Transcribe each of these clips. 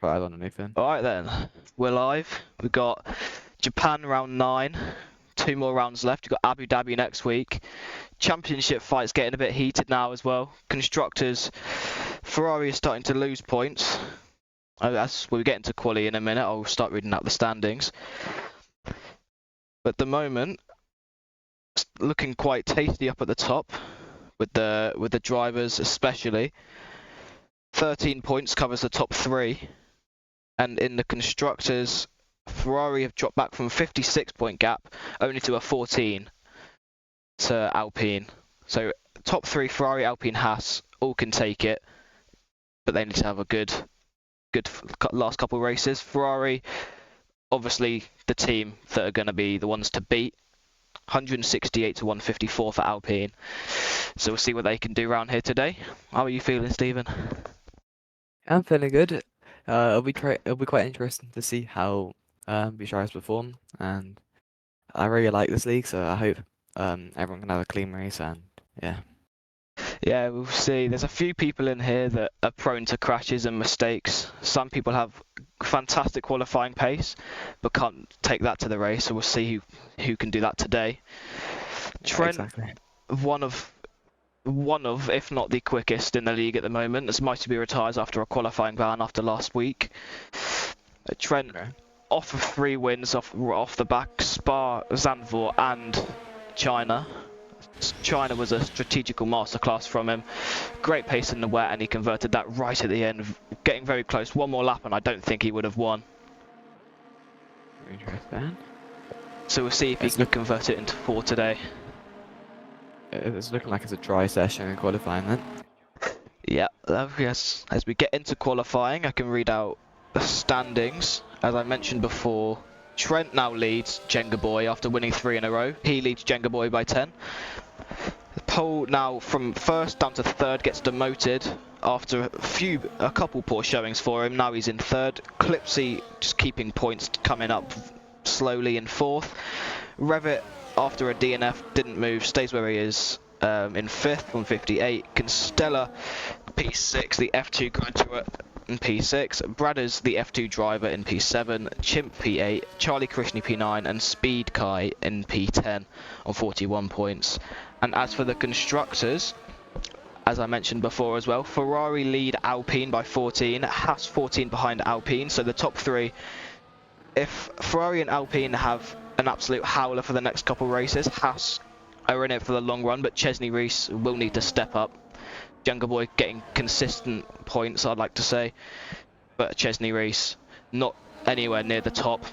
Right on anything. Alright then, we're live. We've got Japan round 9, 2 more rounds left. We've got Abu Dhabi next week. Championship fights getting a bit heated now as well. Constructors, Ferrari is starting to lose points. As we get into quali in a minute, I'll start reading out the standings. But at the moment, it's looking quite tasty up at the top, with the drivers especially. 13 points covers the top 3. And in the constructors, Ferrari have dropped back from 56-point gap only to a 14 to Alpine. So top 3, Ferrari, Alpine, Haas, all can take it, but they need to have a good last couple of races. Ferrari, obviously the team that are going to be the ones to beat. 168 to 154 for Alpine. So we'll see what they can do around here today. How are you feeling, Stephen? I'm feeling good. It'll be quite interesting to see how Bucharest perform, and I really like this league, so I hope everyone can have a clean race, and yeah. Yeah, we'll see. There's a few people in here that are prone to crashes and mistakes. Some people have fantastic qualifying pace, but can't take that to the race. So we'll see who can do that today. Trent, Exactly. one of, if not the quickest in the league at the moment, as Mighty retires after a qualifying ban after last week. Trent, off of 3 wins off the back, Spa, Zandvoort, and China. China was a strategical masterclass from him. Great pace in the wet, and he converted that right at the end, getting very close. One more lap, and I don't think he would have won. Interesting. So we'll see if he can convert it into 4 today. It's looking like it's a dry session in qualifying then. Yeah, yes. As we get into qualifying, I can read out the standings. As I mentioned before, Trent now leads jengaaboi after winning 3 in a row. He leads jengaaboi by 10. Poole now from 1st down to 3rd gets demoted after a couple poor showings for him. Now he's in 3rd. Clipsy just keeping points, coming up slowly in 4th. Revit, after a DNF, didn't move, stays where he is in 5th on 58. Constella P6, the F2 graduate in P6. Bradders, the F2 driver in P7. Chimp P8. Charlie Krishna P9. And Speed Kai in P10 on 41 points. And as for the constructors, as I mentioned before as well, Ferrari lead Alpine by 14. Haas 14 behind Alpine. So the top 3, if Ferrari and Alpine have an absolute howler for the next couple races, Haas are in it for the long run, but Chesney Reese will need to step up. jengaaboi getting consistent points, I'd like to say, but Chesney Reese not anywhere near the top.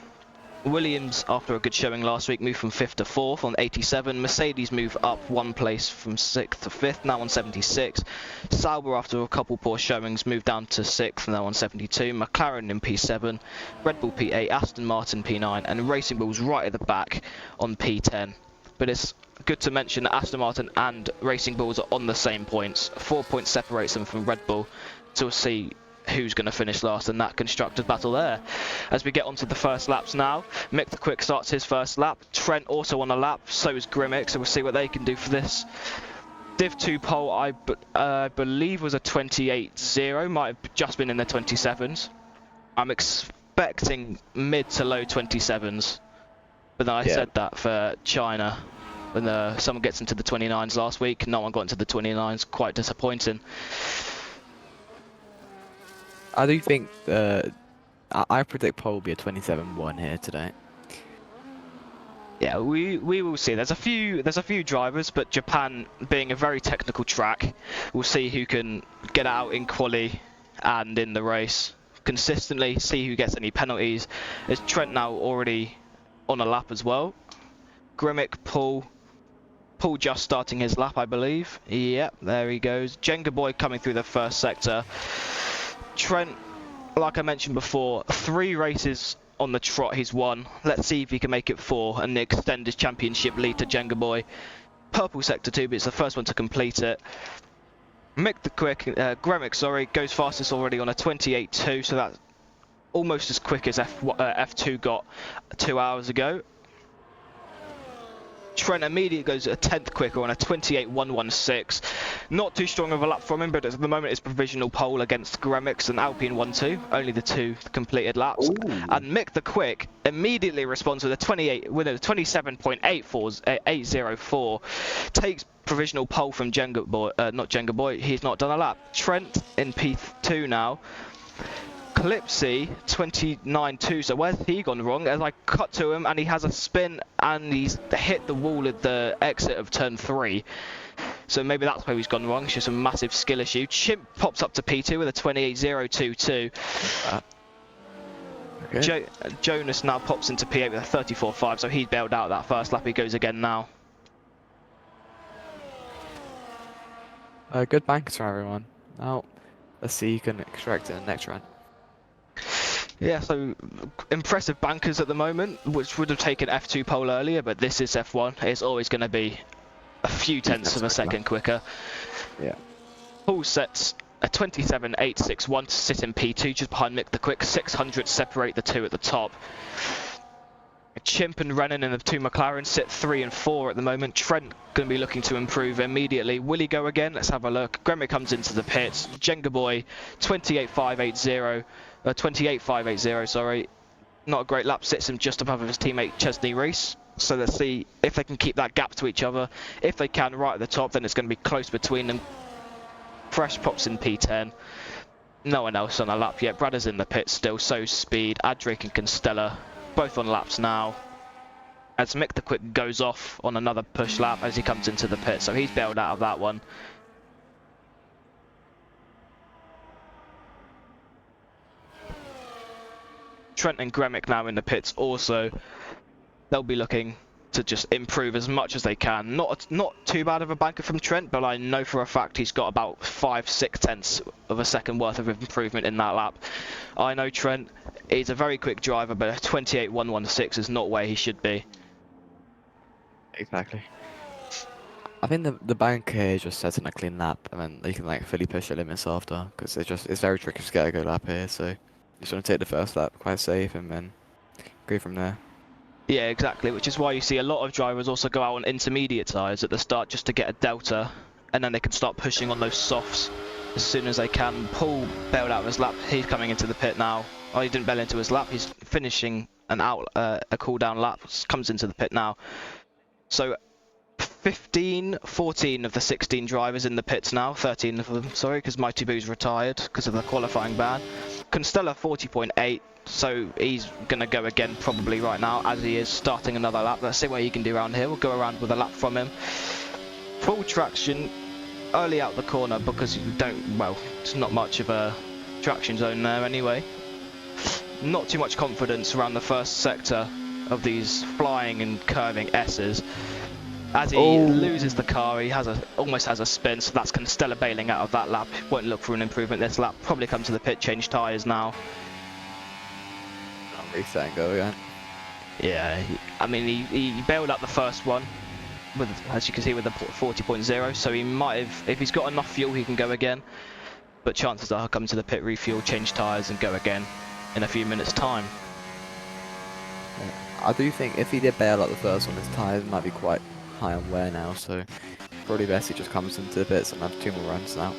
Williams, after a good showing last week, moved from 5th to 4th on 87. Mercedes move up 1 place from 6th to 5th, now on 76. Sauber, after a couple poor showings, moved down to 6th, now on 72. McLaren in P7, Red Bull P8, Aston Martin P9, and Racing Bulls right at the back on P10. But it's good to mention that Aston Martin and Racing Bulls are on the same points. 4 points separates them from Red Bull, so we'll see who's going to finish last in that constructors battle there. As we get onto the first laps now, Mick the Quick starts his first lap. Trent also on a lap, so is Grimmick, so we'll see what they can do for this. Div 2 pole, I believe was a 28.0, might have just been in the 27s. I'm expecting mid to low 27s, but then I said that for China. When someone gets into the 29s last week, no one got into the 29s, quite disappointing. I do think I predict pole will be a 27-1 here today. Yeah, we will see. There's a few drivers, but Japan being a very technical track, we'll see who can get out in quali and in the race consistently. See who gets any penalties. Is Trent now already on a lap as well? Grimmick, Poole just starting his lap, I believe. Yep, there he goes. jengaaboi coming through the first sector. Trent, like I mentioned before, 3 races on the trot he's won. Let's see if he can make it 4 and extend his championship lead to jengaaboi. Purple sector 2, but it's the first one to complete it. Mick the Quick, Grimmick, sorry, goes fastest already on a 28.2, so that's almost as quick as F2 got 2 hours ago. Trent immediately goes a 10th quicker on a 28.116. Not too strong of a lap from him, but at the moment it's provisional pole against Gremix and Alpine 1-2. Only the 2 completed laps. Ooh. And Mick the Quick immediately responds with a 27.804. Takes provisional pole from not jengaaboi. He's not done a lap. Trent in P2 now. Clipsy 29.2, so where's he gone wrong? As I cut to him and he has a spin and he's hit the wall at the exit of turn 3. So maybe that's where he's gone wrong. It's just a massive skill issue. Chimp pops up to P2 with a 28.022. Okay. Jonas now pops into P8 with a 34.5, so he's bailed out that first lap. He goes again now. Good bankers from everyone. Now, let's see who can extract in the next round. Yeah, so impressive bankers at the moment, which would have taken F2 pole earlier, but this is F1. It's always going to be a few tenths of a second quicker. Yeah. Poole sets a 27.861 to sit in P2, just behind Mick the Quick. 600 separate the two at the top. Chimp and Renan in the 2 McLaren sit 3 and 4 at the moment. Trent going to be looking to improve immediately. Will he go again? Let's have a look. Gremmick comes into the pits. jengaaboi 28.580, sorry. Not a great lap, sits him just above his teammate Chesney Reese. So let's see if they can keep that gap to each other. If they can, right at the top, then it's going to be close between them. Fresh pops in P10. No one else on a lap yet. Brad is in the pit still, so Speed, Adric and Constella, both on laps now. As Mick the Quick goes off on another push lap as he comes into the pit, so he's bailed out of that one. Trent and Gremmick now in the pits also. They'll be looking to just improve as much as they can. Not too bad of a banker from Trent, but I know for a fact he's got about 5-6 tenths of a second worth of improvement in that lap. I know Trent, he's a very quick driver, but a 28.116 is not where he should be. Exactly. I think the bank here is just setting a clean lap, and then you can like fully push your limits after, because it's very tricky to get a good lap here. So you just want to take the first lap quite safe, and then go from there. Yeah, exactly, which is why you see a lot of drivers also go out on intermediate tyres at the start just to get a delta, and then they can start pushing on those softs as soon as they can. Poole bailed out of his lap. He's coming into the pit now. Oh, he didn't bail into his lap. He's finishing a cool down lap. Comes into the pit now. So 14 of the 16 drivers in the pits now. 13 of them, sorry, because Mighty Boo's retired because of the qualifying ban. Constella 40.8. So he's going to go again probably right now as he is starting another lap. Let's see what he can do around here. We'll go around with a lap from him. Full traction early out the corner because you don't, well, it's not much of a traction zone there anyway. Not too much confidence around the first sector of these flying and curving S's. As he loses the car, he almost has a spin, so that's Constella bailing out of that lap. Won't look for an improvement this lap. Probably come to the pit, change tyres now. Reset and go again. Yeah, he bailed out the first one, with, as you can see, with the 40.0, so he might have, if he's got enough fuel, he can go again. But chances are he'll come to the pit, refuel, change tyres and go again in a few minutes' time. Yeah. I do think if he did bail out the first one, his tyres might be quite high on wear now, so probably best he just comes into the pits and have 2 more runs now.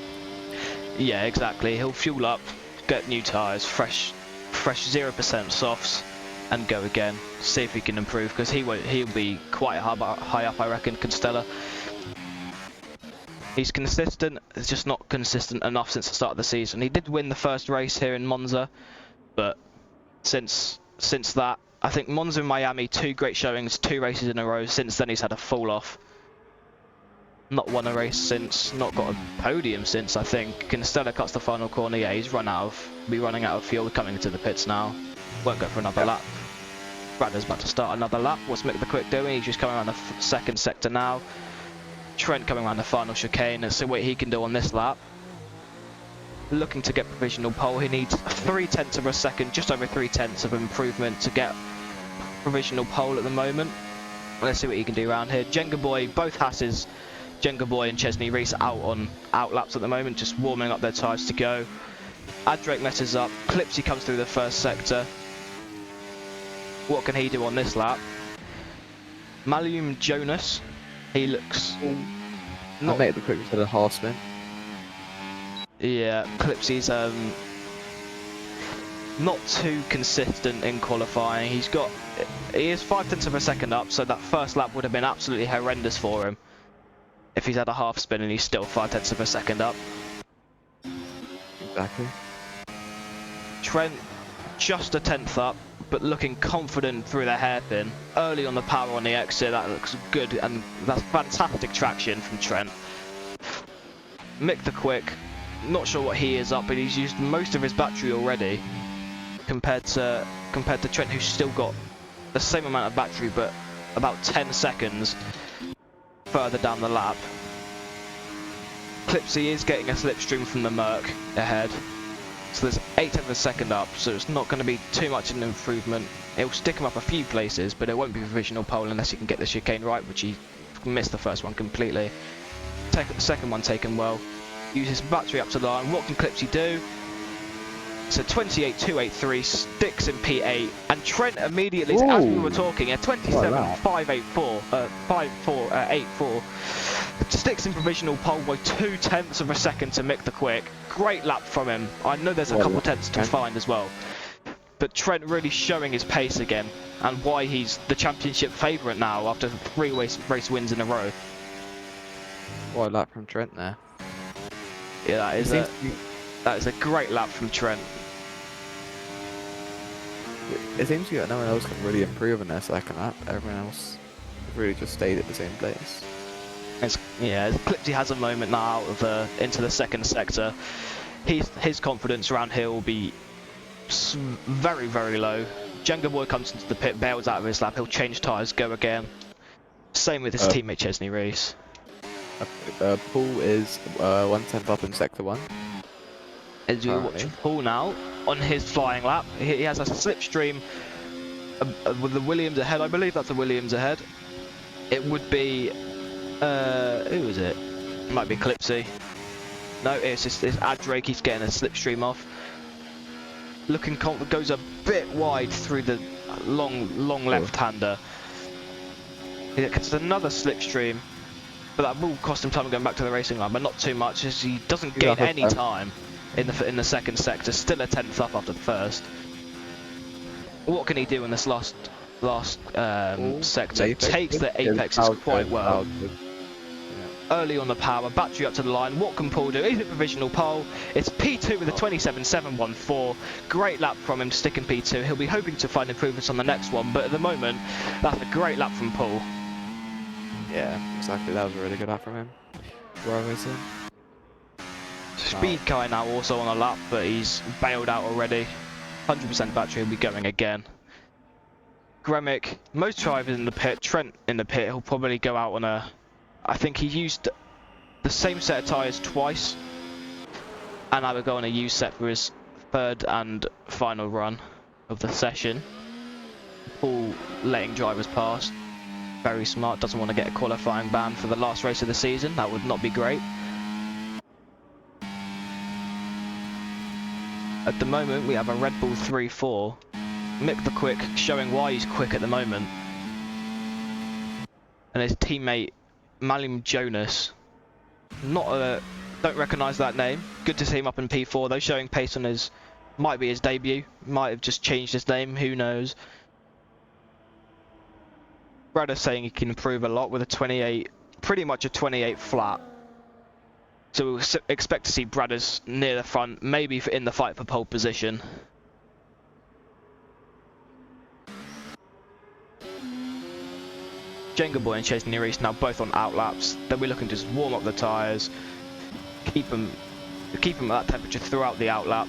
Yeah, exactly. He'll fuel up, get new tyres, fresh 0% softs, and go again. See if he can improve, because he'll be quite high up, I reckon. Constella, he's consistent. It's just not consistent enough since the start of the season. He did win the first race here in Monza, but since that, I think Monza and Miami, 2 great showings, 2 races in a row. Since then, he's had a fall off. Not won a race since, not got a podium since, I think. Constella cuts the final corner. Yeah, he's running out of fuel, coming into the pits now. Won't go for another lap. Bradley's about to start another lap. What's Mick the Quick doing? He's just coming around the second sector now. Trent coming around the final chicane. Let's see what he can do on this lap. Looking to get provisional pole. He needs 0.3 of a second, just over 0.3 of improvement to get provisional pole at the moment. Let's see what he can do around here. jengaaboi, both Hasses, jengaaboi and Chesney Reese out laps at the moment, just warming up their tyres to go. Adric messes up. Clipsy comes through the first sector. What can he do on this lap? Malum Jonas, he looks I'll make the quick to the half spin. Yeah, Clipsy's not too consistent in qualifying. He is 0.5 of a second up, so that first lap would have been absolutely horrendous for him if he's had a half spin and he's still 0.5 of a second up. Exactly. Trent just a 10th up, but looking confident through the hairpin. Early on the power on the exit, that looks good, and that's fantastic traction from Trent. Mick the Quick, not sure what he is up, but he's used most of his battery already compared to Trent, who's still got the same amount of battery, but about 10 seconds further down the lap. Clipsy is getting a slipstream from the Merc ahead. So there's 0.8 of a second up, so it's not going to be too much of an improvement. It'll stick him up a few places, but it won't be provisional pole unless he can get the chicane right, which he missed the first one completely. Second one taken well. Uses battery up to the line. What can Clipsy do? So 28.283 sticks in P8, and Trent immediately, as we were talking, a 27.584 sticks in provisional pole by 0.2 of a second to Mick the Quick. Great lap from him. I know there's a couple tenths to find as well, but Trent really showing his pace again, and why he's the championship favourite now after 3 race wins in a row. What a lap from Trent there. Yeah, that is a great lap from Trent. It seems that no one else can really improve in their second lap. Everyone else really just stayed at the same place. Clipsy has a moment now out of into the second sector. His confidence around here will be very, very low. jengaaboi comes into the pit, bails out of his lap, he'll change tyres, go again. Same with his teammate Chesney Reese. Poole is 1/10 up in sector 1. As you watch Poole now on his flying lap, he has a slipstream with the Williams ahead. I believe that's the Williams ahead. It would be who is it? It might be Clipsy. No, it's hattrick. He's getting a slipstream off. Looking confident, goes a bit wide through the long left-hander. It gets another slipstream, but that will cost him time going back to the racing line, but not too much, as he doesn't gain any time in the second sector. Still a 10th up after the first. What can he do in this last sector? Takes the apexes quite well. Early on the power, battery up to the line. What can Poole do? Is it provisional pole? It's P2 with a 27.714. Great lap from him, sticking P2. He'll be hoping to find improvements on the next one, but at the moment, that's a great lap from Poole. Yeah, exactly. That was a really good lap from him. Speed Kai now also on a lap, but he's bailed out already. 100% battery, he'll be going again. Gremick, most drivers in the pit. Trent in the pit, he'll probably go out on a... I think he used the same set of tyres twice, and I would go on a used set for his third and final run of the session. Poole letting drivers pass. Very smart, doesn't want to get a qualifying ban for the last race of the season. That would not be great. At the moment, we have a Red Bull 3-4. Mick the Quick showing why he's quick at the moment. And his teammate, Malum Jonas. Don't recognise that name. Good to see him up in P4 though, showing pace on his... Might be his debut. Might have just changed his name, who knows. Braddock's saying he can improve a lot with a 28, pretty much a 28 flat. So we'll expect to see Bradders near the front, maybe in the fight for pole position. jengaaboi and Chesney Reese now both on outlaps. They'll be looking to just warm up the tyres, keep them at that temperature throughout the outlap.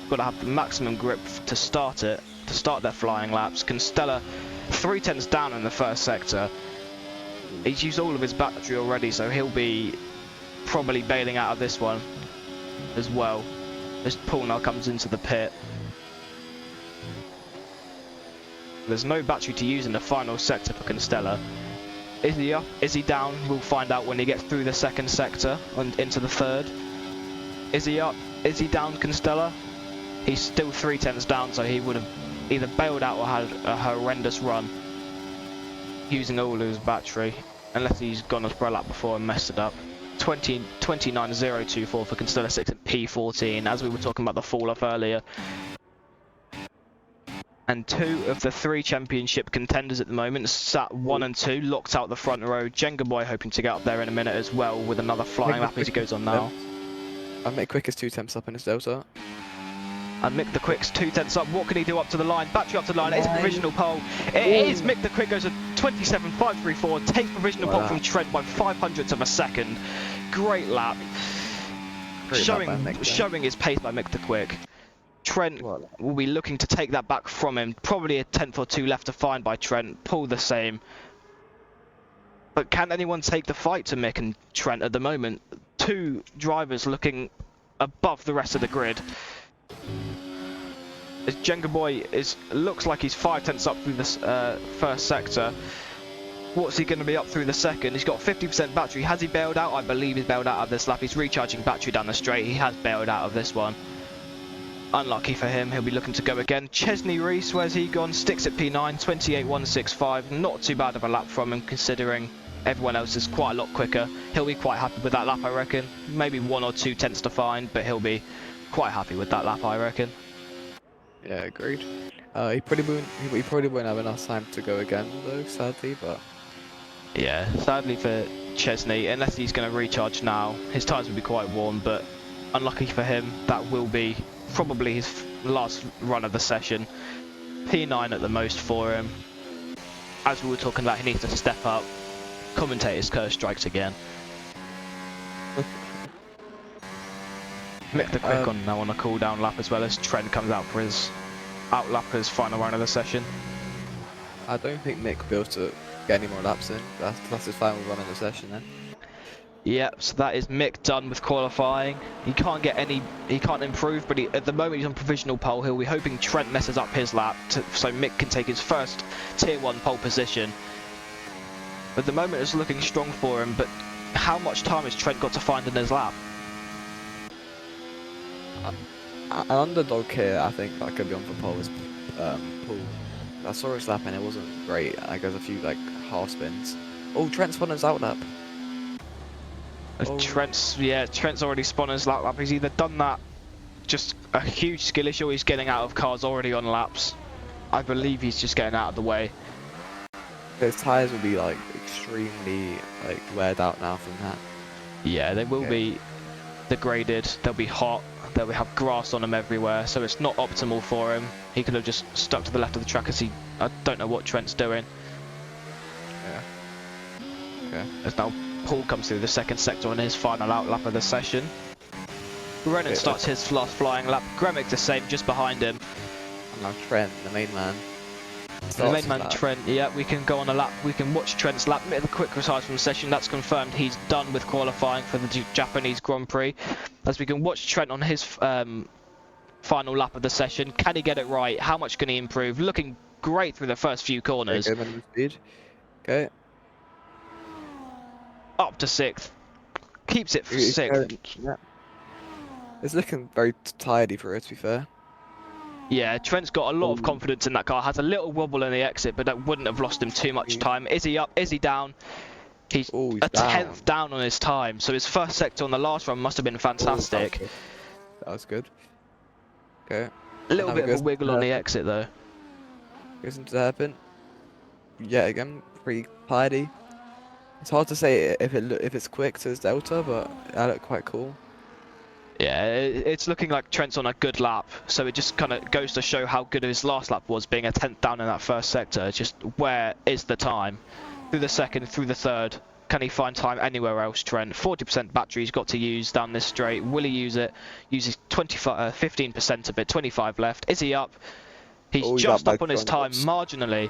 Got to have the maximum grip to start it, to start their flying laps. Constella 0.3 down in the first sector. He's used all of his battery already, so he'll be probably bailing out of this one as well, as Poole now comes into the pit. There's no battery to use in the final sector for Constella. Is he up? Is he down? We'll find out when he gets through the second sector and into the third. Is he up? Is he down, Constella? He's still 0.3 down, so he would have either bailed out or had a horrendous run. using all of his battery, unless he's gone for a lap before and messed it up. 29.024 for Constella 6 at P14, as we were talking about the fall-off earlier. And 2 of the 3 championship contenders at the moment, sat 1 and 2, locked out the front row. jengaaboi hoping to get up there in a minute as well, with another flying lap as he goes on now. I'll make Quick as 2 temps up in his Delta. And Mick the Quick's 2 tenths up. What can he do up to the line? Battery up to the line. It's a provisional pole. It is. Mick the Quick goes at 27.534. Takes provisional pole from Trent by 0.05 of a second. Great lap. Showing his pace by Mick the Quick. Trent will be looking to take that back from him. Probably a tenth or 2 left to find by Trent. Poole the same. But can anyone take the fight to Mick and Trent at the moment? 2 drivers looking above the rest of the grid. As jengaaboi looks like he's 5 tenths up through this first sector. What's he going to be up through the second? He's got 50% battery. Has he bailed out? I believe he's bailed out of this lap. He's recharging battery down the straight. He has bailed out of this one. Unlucky for him. He'll be looking to go again. Chesney Reese, where's he gone? Sticks at P9, 28.165. Not too bad of a lap from him, considering everyone else is quite a lot quicker. He'll be quite happy with that lap, I reckon. Maybe 1 or 2 tenths to find, but he'll be quite happy with that lap, I reckon. Yeah, agreed. He probably won't have enough time to go again, though, sadly, but... Yeah, sadly for Chesney, unless he's going to recharge now, his tyres will be quite warm, but unlucky for him, that will be probably his last run of the session. P9 at the most for him. As we were talking about, he needs to step up. Commentator's curse strikes again. Mick the Quick on now on a cool down lap, as well as Trent comes out for his outlap for his final round of the session. I don't think Mick will be able to get any more laps in. That's his final run of the session then. Yep, so that is Mick done with qualifying. He can't improve, but at the moment he's on provisional pole. He'll be hoping Trent messes up his lap so Mick can take his first tier 1 pole position. At the moment it's looking strong for him, but how much time has Trent got to find in his lap? An underdog here, I think, that could be on for pole is Poole. I saw his lap and it wasn't great. I guess a few like half spins. Oh, Trent spun his out lap. Oh. Trent's already spun his lap. He's either done that, just a huge skill issue, or he's getting out of cars already on laps. I believe he's just getting out of the way. His tyres will be like extremely like weared out now from that. Yeah, they will be degraded. They'll be hot. They'll have grass on them everywhere, so it's not optimal for him. He could have just stuck to the left of the track as I don't know what Trent's doing. Yeah. Okay. As now Poole comes through the second sector on his final outlap of the session. Brennan starts his last flying lap. Gremick the same, just behind him. And now Trent, the main man. The main man Trent, yeah, we can go on a lap, we can watch Trent's lap. The quick retires from the session, that's confirmed. He's done with qualifying for the Japanese Grand Prix. As we can watch Trent on his final lap of the session. Can he get it right? How much can he improve? Looking great through the first few corners. Okay, minimum speed. Okay. Up to 6th. Keeps it for 6th. Yeah. It's looking very tidy for it, to be fair. Yeah, Trent's got a lot of confidence in that car. Has a little wobble in the exit, but that wouldn't have lost him too much time. Is he up? Is he down? He's a tenth down on his time. So his first sector on the last run must have been fantastic. That was good. Okay. A little bit of a wiggle on the exit though. Goes into the hairpin. Yeah, again, pretty tidy. It's hard to say if it's quick to his delta, but that looked quite cool. Yeah, it's looking like Trent's on a good lap, so it just kind of goes to show how good his last lap was, being a 10th down in that first sector. Just where is the time? Through the second, through the third. Can he find time anywhere else, Trent? 40% battery he's got to use down this straight. Will he use it? Uses 15% of it, 25 left. Is he up? He's just up on his time, marginally.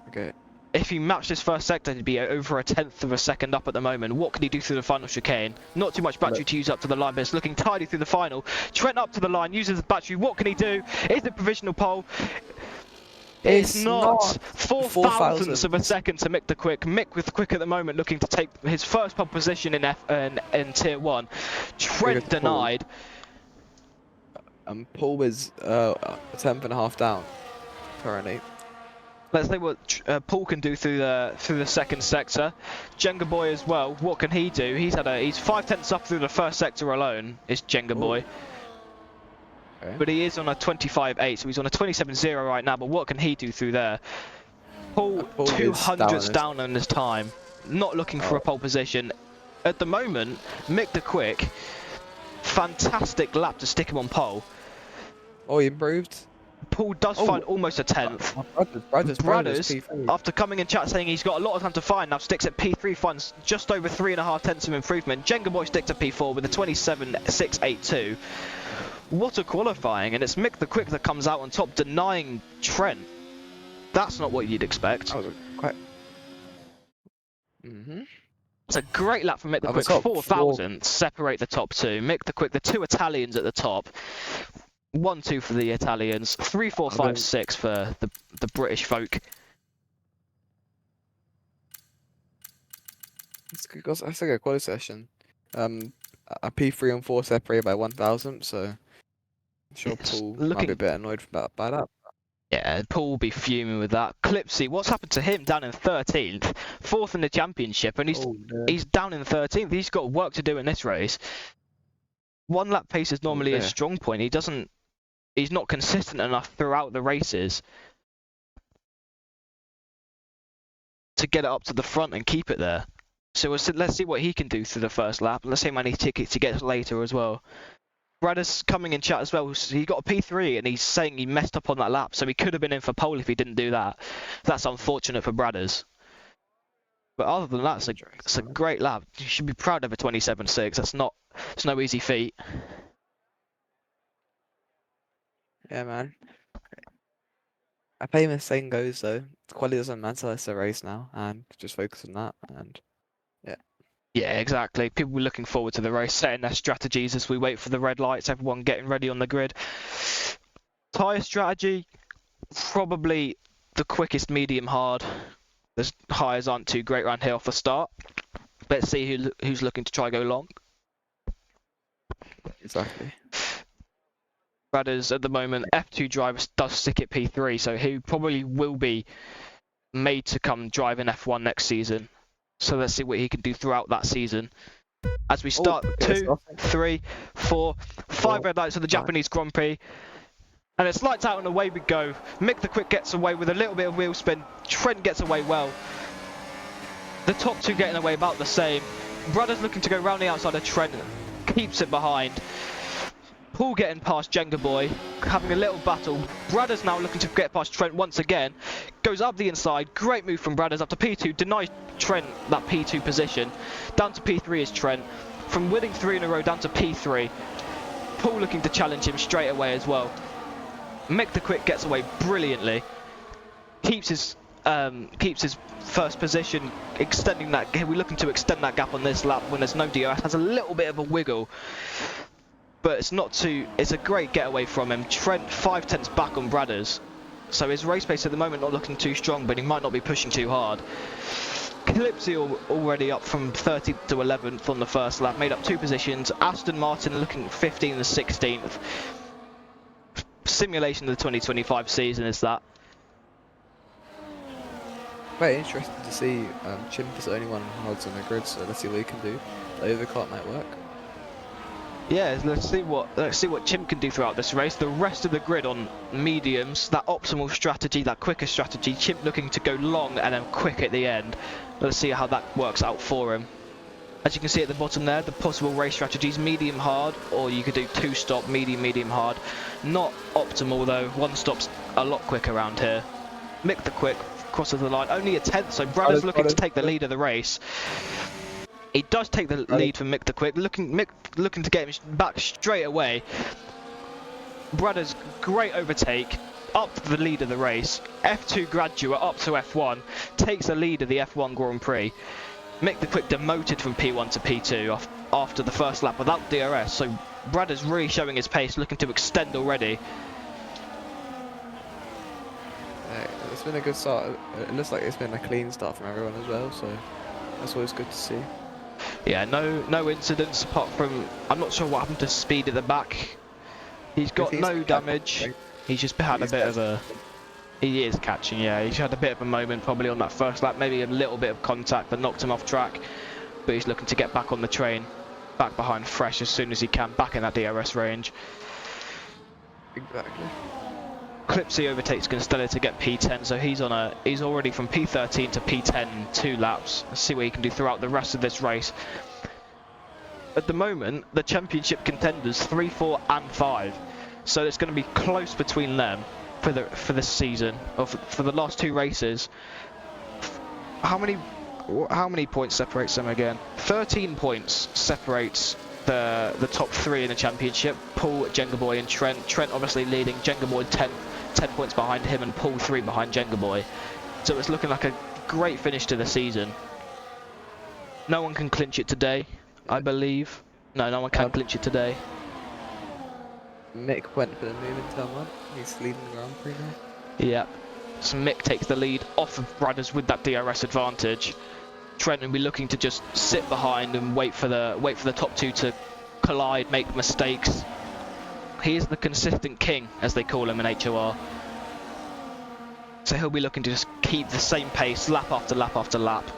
Okay. If he matched his first sector, he'd be over a 10th of a second up at the moment. What can he do through the final chicane? Not too much battery to use up to the line, but it's looking tidy through the final. Trent up to the line, uses the battery. What can he do? Is it provisional pole? It's not. 4 thousandths of a second to Mick the Quick. Mick with the Quick at the moment, looking to take his first pole position in Tier 1. Trent denied. Poole is a 10th and a half down currently. Let's see what Poole can do through the second sector. jengaaboi as well. What can he do? He's 5/10 up through the first sector alone. Is jengaaboi. Okay. But he is on a 25.8, so he's on a 27.0 right now. But what can he do through there? Poole 200s down on his time. Not looking for a pole position. At the moment, Mick the Quick, fantastic lap to stick him on pole. Oh, he improved. Poole does find almost a 10th. Brothers, after coming in chat saying he's got a lot of time to find, now sticks at P3, finds just over 3.5 tenths of improvement. jengaaboi sticks at P4 with a 27.682. What a qualifying, and it's Mick the Quick that comes out on top, denying Trent. That's not what you'd expect. That was quite... It's a great lap from Mick the Quick. 4,000 separate the top two. Mick the Quick, the two Italians at the top. 1-2 for the Italians. 3, 4, 5, 6 for the British folk. That's a good quality session. A P3 and 4 separated by 1,000, so I'm sure Poole might be a bit annoyed by that. Yeah, Poole will be fuming with that. Clipsy, what's happened to him down in 13th? 4th in the championship, and he's down in 13th. He's got work to do in this race. One lap pace is normally his strong point. He's not consistent enough throughout the races to get it up to the front and keep it there. So let's see what he can do through the first lap. Let's see how many tickets he gets later as well. Bradders coming in chat as well. He got a P3 and he's saying he messed up on that lap, so he could have been in for pole if he didn't do that. That's unfortunate for Bradders. But other than that, it's a great lap. You should be proud of a 27.6. It's no easy feat. Yeah, man. A famous saying goes though, quality doesn't matter, it's a race now, and just focus on that, and yeah. Yeah, exactly. People were looking forward to the race, setting their strategies as we wait for the red lights, everyone getting ready on the grid. Tyre strategy, probably the quickest medium hard. The highs aren't too great around here off the start. Let's see who's looking to try go long. Exactly. Bradders at the moment, F2 driver does stick at P3, so he probably will be made to come drive in F1 next season. So let's see what he can do throughout that season. As we start 2, 3, 4, 5 red lights of the Japanese Grand Prix. And it's lights out and away we go. Mick the Quick gets away with a little bit of wheel spin. Trent gets away well. The top two getting away about the same. Bradders looking to go round the outside of Trent. Keeps it behind. Poole getting past jengaaboi, having a little battle. Bradders now looking to get past Trent once again. Goes up the inside. Great move from Bradders up to P2. Denies Trent that P2 position. Down to P3 is Trent. From winning 3 in a row down to P3. Poole looking to challenge him straight away as well. Mick the Quick gets away brilliantly. Keeps his first position, extending that. We're looking to extend that gap on this lap when there's no DRS. Has a little bit of a wiggle. But it's not too. It's a great getaway from him. Trent 5 tenths back on Bradders, so his race pace at the moment not looking too strong, but he might not be pushing too hard. Clipsy already up from 13th to 11th on the first lap, made up 2 positions. Aston Martin looking 15th and 16th. Simulation of the 2025 season is that. Very interesting to see. Chimp is the only one hards on the grid, so let's see what he can do. The overclock might work. Yeah, let's see what Chimp can do throughout this race. The rest of the grid on mediums, that optimal strategy, that quicker strategy. Chimp looking to go long and then quick at the end. Let's see how that works out for him. As you can see at the bottom there, the possible race strategies: medium hard, or you could do 2-stop, medium hard. Not optimal though. 1 stop's a lot quicker around here. Mick the Quick crosses the line, only a 10th, so Bradders looking to take the lead of the race. He does take the lead from Mick the Quick, Mick looking to get him back straight away. Bradders, great overtake, up to the lead of the race. F2 graduate up to F1, takes the lead of the F1 Grand Prix. Mick the Quick demoted from P1 to P2 after the first lap without DRS, so Bradders really showing his pace, looking to extend already. It's been a good start. It looks like it's been a clean start from everyone as well, so that's always good to see. Yeah, no incidents apart from, I'm not sure what happened to Speed at the back. He's got no damage. He's just had a bit of a, He is catching, yeah. He's had a bit of a moment probably on that first lap, maybe a little bit of contact that knocked him off track, but he's looking to get back on the train, back behind fresh as soon as he can, back in that DRS range. Exactly. Clipsy overtakes Constello to get P10, so he's already from P13 to P10 in 2 laps. Let's see what he can do throughout the rest of this race. At the moment, the championship contenders 3, 4, and 5, so it's going to be close between them for this season, or for the last 2 races. How many points separates them again? 13 points separates the top 3 in the championship. Poole, jengaaboi, and Trent. Trent obviously leading. jengaaboi 10 points behind him, and Poole 3 behind jengaaboi. So it's looking like a great finish to the season. No one can clinch it today, I believe. No one can clinch it today. Mick went for the move in turn 1. He's leading the Grand Prix now. Yeah. So Mick takes the lead off of Brothers with that DRS advantage. Trent will be looking to just sit behind and wait for the top 2 to collide, make mistakes. He is the consistent king, as they call him in HOR. So he'll be looking to just keep the same pace lap after lap after lap,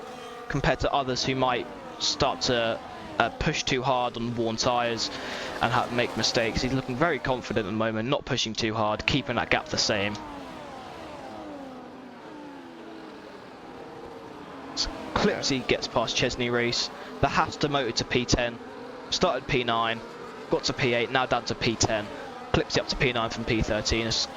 compared to others who might start to push too hard on worn tyres and make mistakes. He's looking very confident at the moment, not pushing too hard, keeping that gap the same. Clipsy gets past Chesney Reese. The Haas demoted to P10, started P9, got to P8, now down to P10. Clipsy up to P9 from P13. It's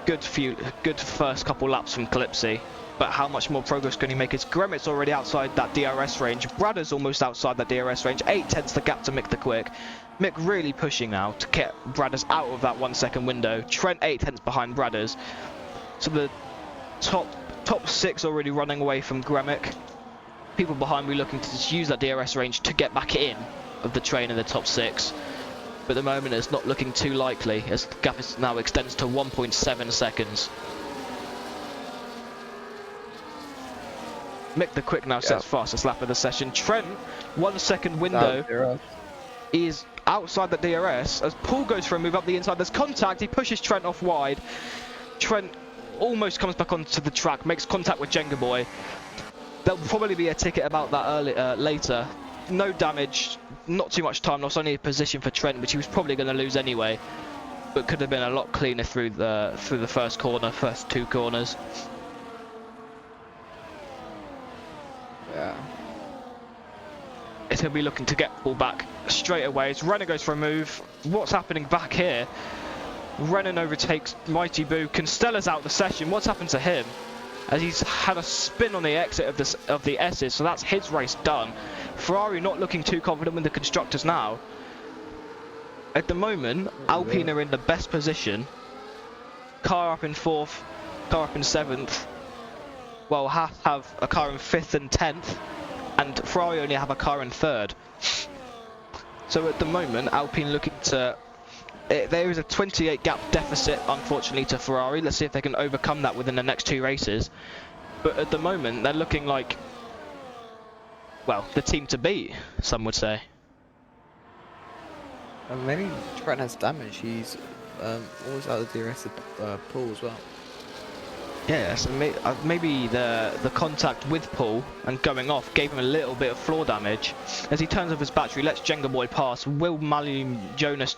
good first couple laps from Clipsy, but how much more progress can he make? As Gremit's already outside that DRS range, Bradder's almost outside that DRS range. 8/10 the gap to Mick the Quick. Mick really pushing now to get Bradder's out of that 1 second window. Trent 8/10 behind Bradder's. So the top 6 already running away from Gremic. People behind me looking to just use that DRS range to get back in of the train in the top 6. But at the moment it's not looking too likely, as the gap is now extends to 1.7 seconds. Mick the Quick now sets fastest lap of the session. Trent, 1 second window, is outside the DRS as Poole goes for a move up the inside. There's contact, he pushes Trent off wide. Trent almost comes back onto the track, makes contact with jengaaboi. There'll probably be a ticket about that later. No damage, not too much time loss, only a position for Trent, which he was probably going to lose anyway, but could have been a lot cleaner through the first 2 corners. Yeah. He'll be looking to get Poole back straight away as Renner goes for a move. What's happening back here? Renner overtakes Mighty Boo. Constella's out the session. What's happened to him? As he's had a spin on the exit of the S's, so that's his race done. Ferrari not looking too confident with the constructors now. At the moment, Alpine are in the best position. Car up in 4th, car up in 7th. Well, Haas have a car in 5th and 10th, and Ferrari only have a car in 3rd. So at the moment, Alpine looking to... there is a 28 gap deficit, unfortunately, to Ferrari. Let's see if they can overcome that within the next 2 races. But at the moment, they're looking like, well, the team to beat, some would say. Maybe Trent has damage. He's always out of the DRS Poole as well. Yeah, so maybe the contact with Poole and going off gave him a little bit of floor damage. As he turns off his battery, lets jengaaboi pass. Will Malum Jonas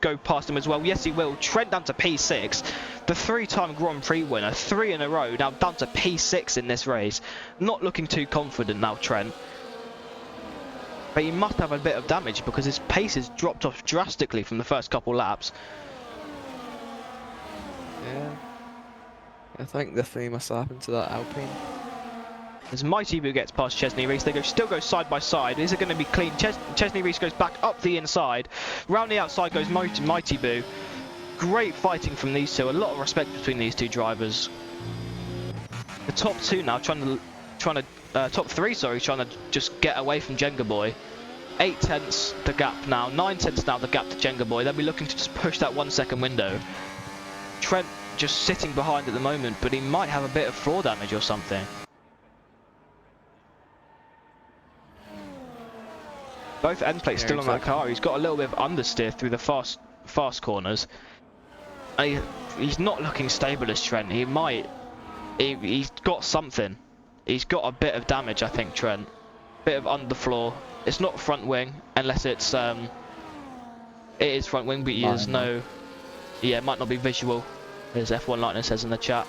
go past him as well? Yes, he will. Trent down to P6. The 3-time Grand Prix winner, 3 in a row, now down to P6 in this race. Not looking too confident now, Trent. But he must have a bit of damage because his pace has dropped off drastically from the first couple laps. Yeah. I think definitely must have happened to that Alpine. As Mighty Boo gets past Chesney Reese, they still go side by side. Is it going to be clean? Chesney Reese goes back up the inside. Round the outside goes Mighty Boo. Great fighting from these two. A lot of respect between these 2 drivers. The top 2 now top 3, sorry, trying to just get away from jengaaboi. 8/10 the gap now. 9/10 now the gap to jengaaboi. They'll be looking to just push that 1 second window. Trent just sitting behind at the moment, but he might have a bit of floor damage or something. Both end plates still on that car. He's got a little bit of understeer through the fast corners. He's not looking stable as Trent. He's got something. He's got a bit of damage, I think, Trent. Bit of underfloor. It's not front wing, unless it's it is front wing, but there's no. Yeah, it might not be visual, as F1 Lightning says in the chat.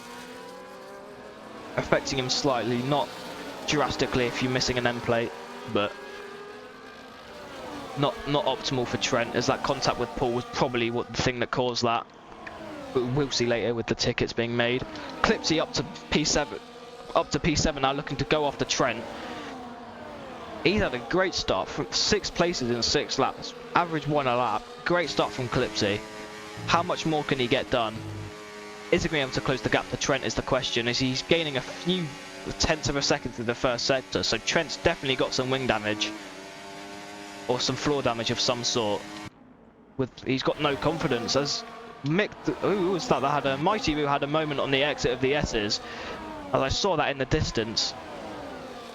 Affecting him slightly, not drastically if you're missing an end plate, but not optimal for Trent, as that contact with Poole was probably the thing that caused that. But we'll see later with the tickets being made. Clipsy up to P7 now, looking to go after Trent. He's had a great start from 6 places in 6 laps, average 1 a lap. Great start from Clipsy. How much more can he get done? Is he going to be able to close the gap to Trent is the question, as he's gaining a few tenths of a second through the first sector, so Trent's definitely got some wing damage. Or some floor damage of some sort. He's got no confidence, as Mick, who was that had a Mighty Boo had a moment on the exit of the S's, as I saw that in the distance.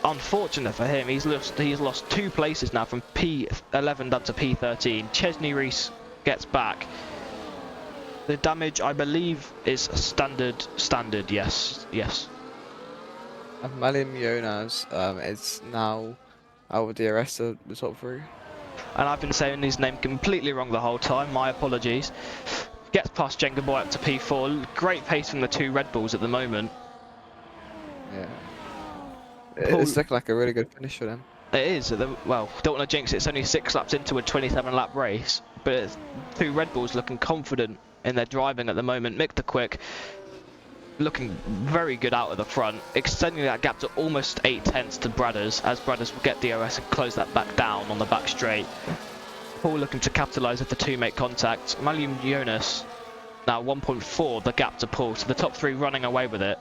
Unfortunate for him, he's lost 2 places now from P11 down to P13. Chesney Reese gets back. The damage, I believe, is standard, yes. Malim Jonas is now out of DRS of the top 3. And I've been saying his name completely wrong the whole time, my apologies. Gets past jengaaboi up to P4, great pace from the 2 Red Bulls at the moment. Yeah. It's looking like a really good finish for them. It is, well, don't want to jinx it, it's only 6 laps into a 27 lap race, but 2 Red Bulls looking confident in their driving at the moment. Mick the Quick looking very good out of the front, extending that gap to almost 8 tenths to Bradders, as Bradders will get DRS and close that back down on the back straight. Poole looking to capitalise with the 2 make contact. Malim Jonas now 1.4 the gap to Poole, so the top 3 running away with it.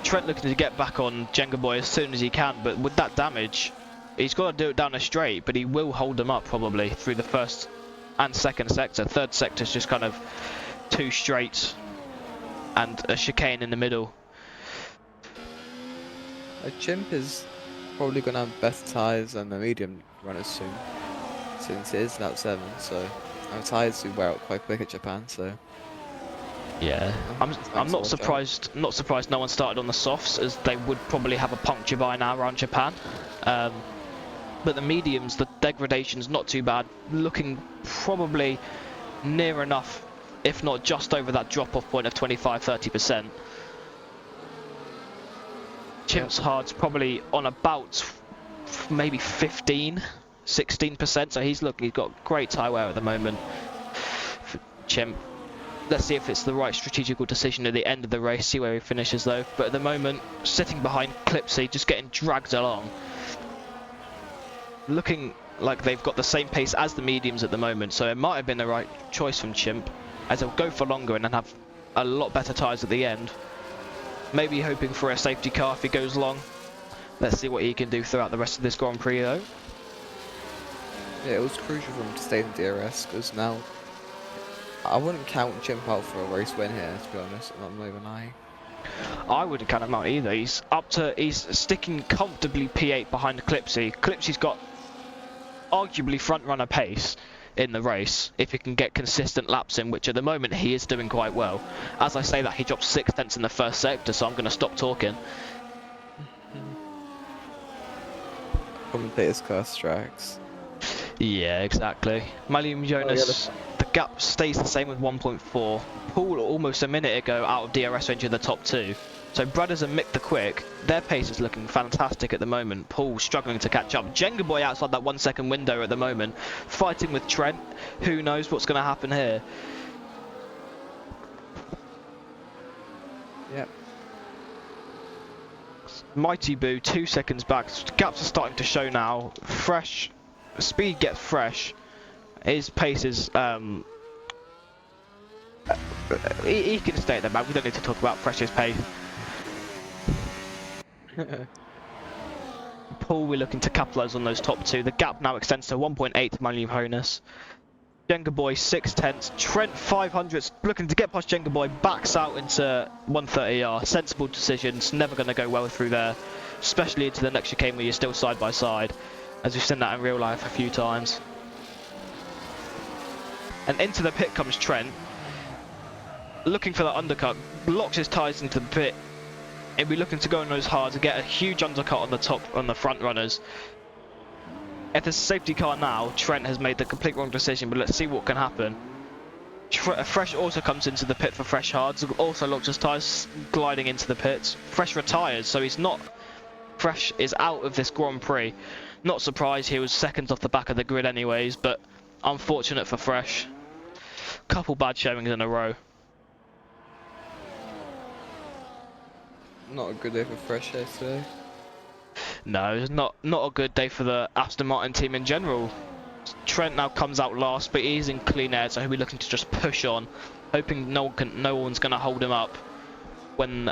Trent looking to get back on jengaaboi as soon as he can, but with that damage, he's got to do it down a straight, but he will hold them up probably through the first and second sector. Third sector's just kind of 2 straights and a chicane in the middle. A chimp is probably going to have better tyres than the medium runners soon, since it is lap 7, so tyres do wear out quite quick at Japan, so... Yeah, I'm not surprised. Not surprised no one started on the softs, as they would probably have a puncture by now around Japan. But the mediums, the degradation's not too bad. Looking probably near enough, if not just over that drop-off point of 25–30%. Chimp's hard's probably on about maybe 15–16%. So he's got great tyre wear at the moment. For Chimp. Let's see if it's the right strategical decision at the end of the race, see where he finishes though. But at the moment, sitting behind Clipsy, just getting dragged along. Looking like they've got the same pace as the mediums at the moment, so it might have been the right choice from Chimp, as they'll go for longer and then have a lot better tyres at the end. Maybe hoping for a safety car if he goes long. Let's see what he can do throughout the rest of this Grand Prix though. Yeah, it was crucial for him to stay in DRS, because now I wouldn't count Chimp out for a race win here, to be honest. I'm not even lying. I wouldn't count him out either. He's sticking comfortably P8 behind Clipsy. Clipsy's got arguably front runner pace in the race if he can get consistent laps in, which at the moment he is doing quite well. As I say that, he dropped 6 tenths in the first sector, so I'm going to stop talking. Commentators curse tracks. Yeah, exactly. Malim Jonas, the gap stays the same with 1.4. Poole almost a minute ago out of DRS range in the top 2. So Brothers and Mick the Quick, their pace is looking fantastic at the moment. Poole struggling to catch up. jengaaboi outside that 1 second window at the moment, fighting with Trent. Who knows what's going to happen here? Yep. Mighty Boo 2 seconds back. Gaps are starting to show now. Fresh. Speed gets fresh. His pace is he can stay at the back. We don't need to talk about Fresh's pace. Poole, we're looking to capitalise on those top 2. The gap now extends to 1.8 to Malim Jonas. jengaaboi 6 tenths. Trent 500s looking to get past jengaaboi, backs out into 130R. Sensible decisions. Never going to go well through there, especially into the next chicane where you're still side by side, as we've seen that in real life a few times. And into the pit comes Trent. looking for that undercut, locks his tyres into the pit. He'll be looking to go on those hard to get a huge undercut on the top, on the front runners. If there's a safety car now, Trent has made the complete wrong decision, but let's see what can happen. Fresh also comes into the pit for fresh hards, also locks his tyres, gliding into the pits. Fresh retires, so he's not... Fresh is out of this Grand Prix. Not surprised, he was seconds off the back of the grid anyways, but unfortunate for Fresh. Couple bad showings in a row. Not a good day for Fresh here today. No, it's not a good day for the Aston Martin team in general. Trent now comes out last, but he's in clean air, so he'll be looking to just push on, hoping no one's going to hold him up when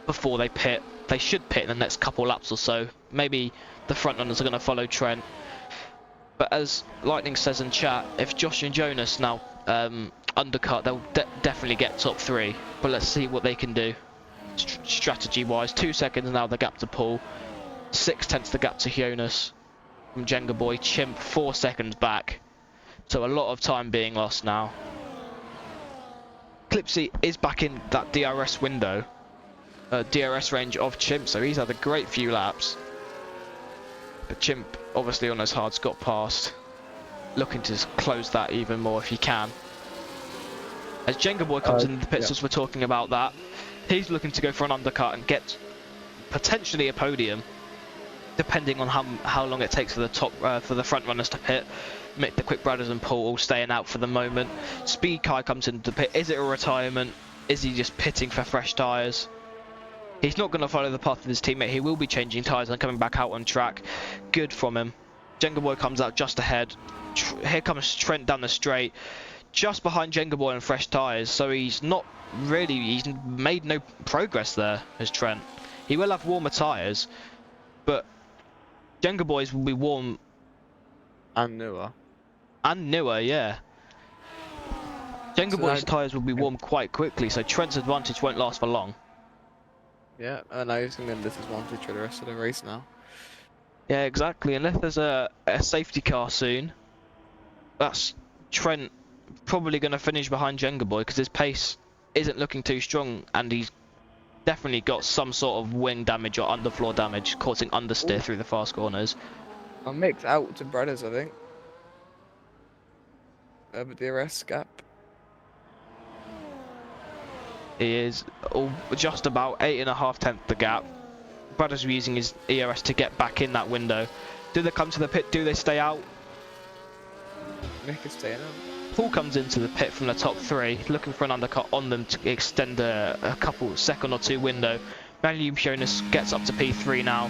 before they pit. They should pit in the next couple laps or so. Maybe the front runners are going to follow Trent. But as Lightning says in chat, if Josh and Jonas now undercut, they'll definitely get top 3. But let's see what they can do. Strategy-wise, 2 seconds now the gap to Poole, 6/10 the gap to Jonas from jengaaboi. Chimp 4 seconds back, so a lot of time being lost now. Clipsy is back in that DRS window, DRS range of Chimp, so he's had a great few laps. But Chimp, obviously on his hards, got past, looking to close that even more if he can. As jengaaboi comes in the pits, as we're talking about that, he's looking to go for an undercut and get potentially a podium, depending on how long it takes for the front runners to pit. Mick, the Quick Brothers and Poole all staying out for the moment. Speed Kai comes into the pit. Is it a retirement? Is he just pitting for fresh tyres? He's not going to follow the path of his teammate. He will be changing tyres and coming back out on track. Good from him. jengaaboi comes out just ahead. Here comes Trent down the straight, just behind jengaaboi and fresh tyres. So he's made no progress there as Trent. He will have warmer tyres, but jengaaboi will be warm And newer. and newer, yeah. jengaaboi tyres will be warm quite quickly, so Trent's advantage won't last for long. Yeah, and now he's going to get disadvantage for the rest of the race now. Yeah, exactly. Unless there's a safety car soon, that's Trent probably going to finish behind jengaaboi because his pace isn't looking too strong, and he's definitely got some sort of wing damage or underfloor damage, causing understeer through the fast corners. Mick's out to Brothers, I think. But DRS gap. He is just about 8.5 the gap. Brothers are using his ERS to get back in that window. Do they come to the pit? Do they stay out? Mick is staying out. Poole comes into the pit from the top 3, looking for an undercut on them to extend a couple second or 2 window. Manuel Jonas gets up to P3 now.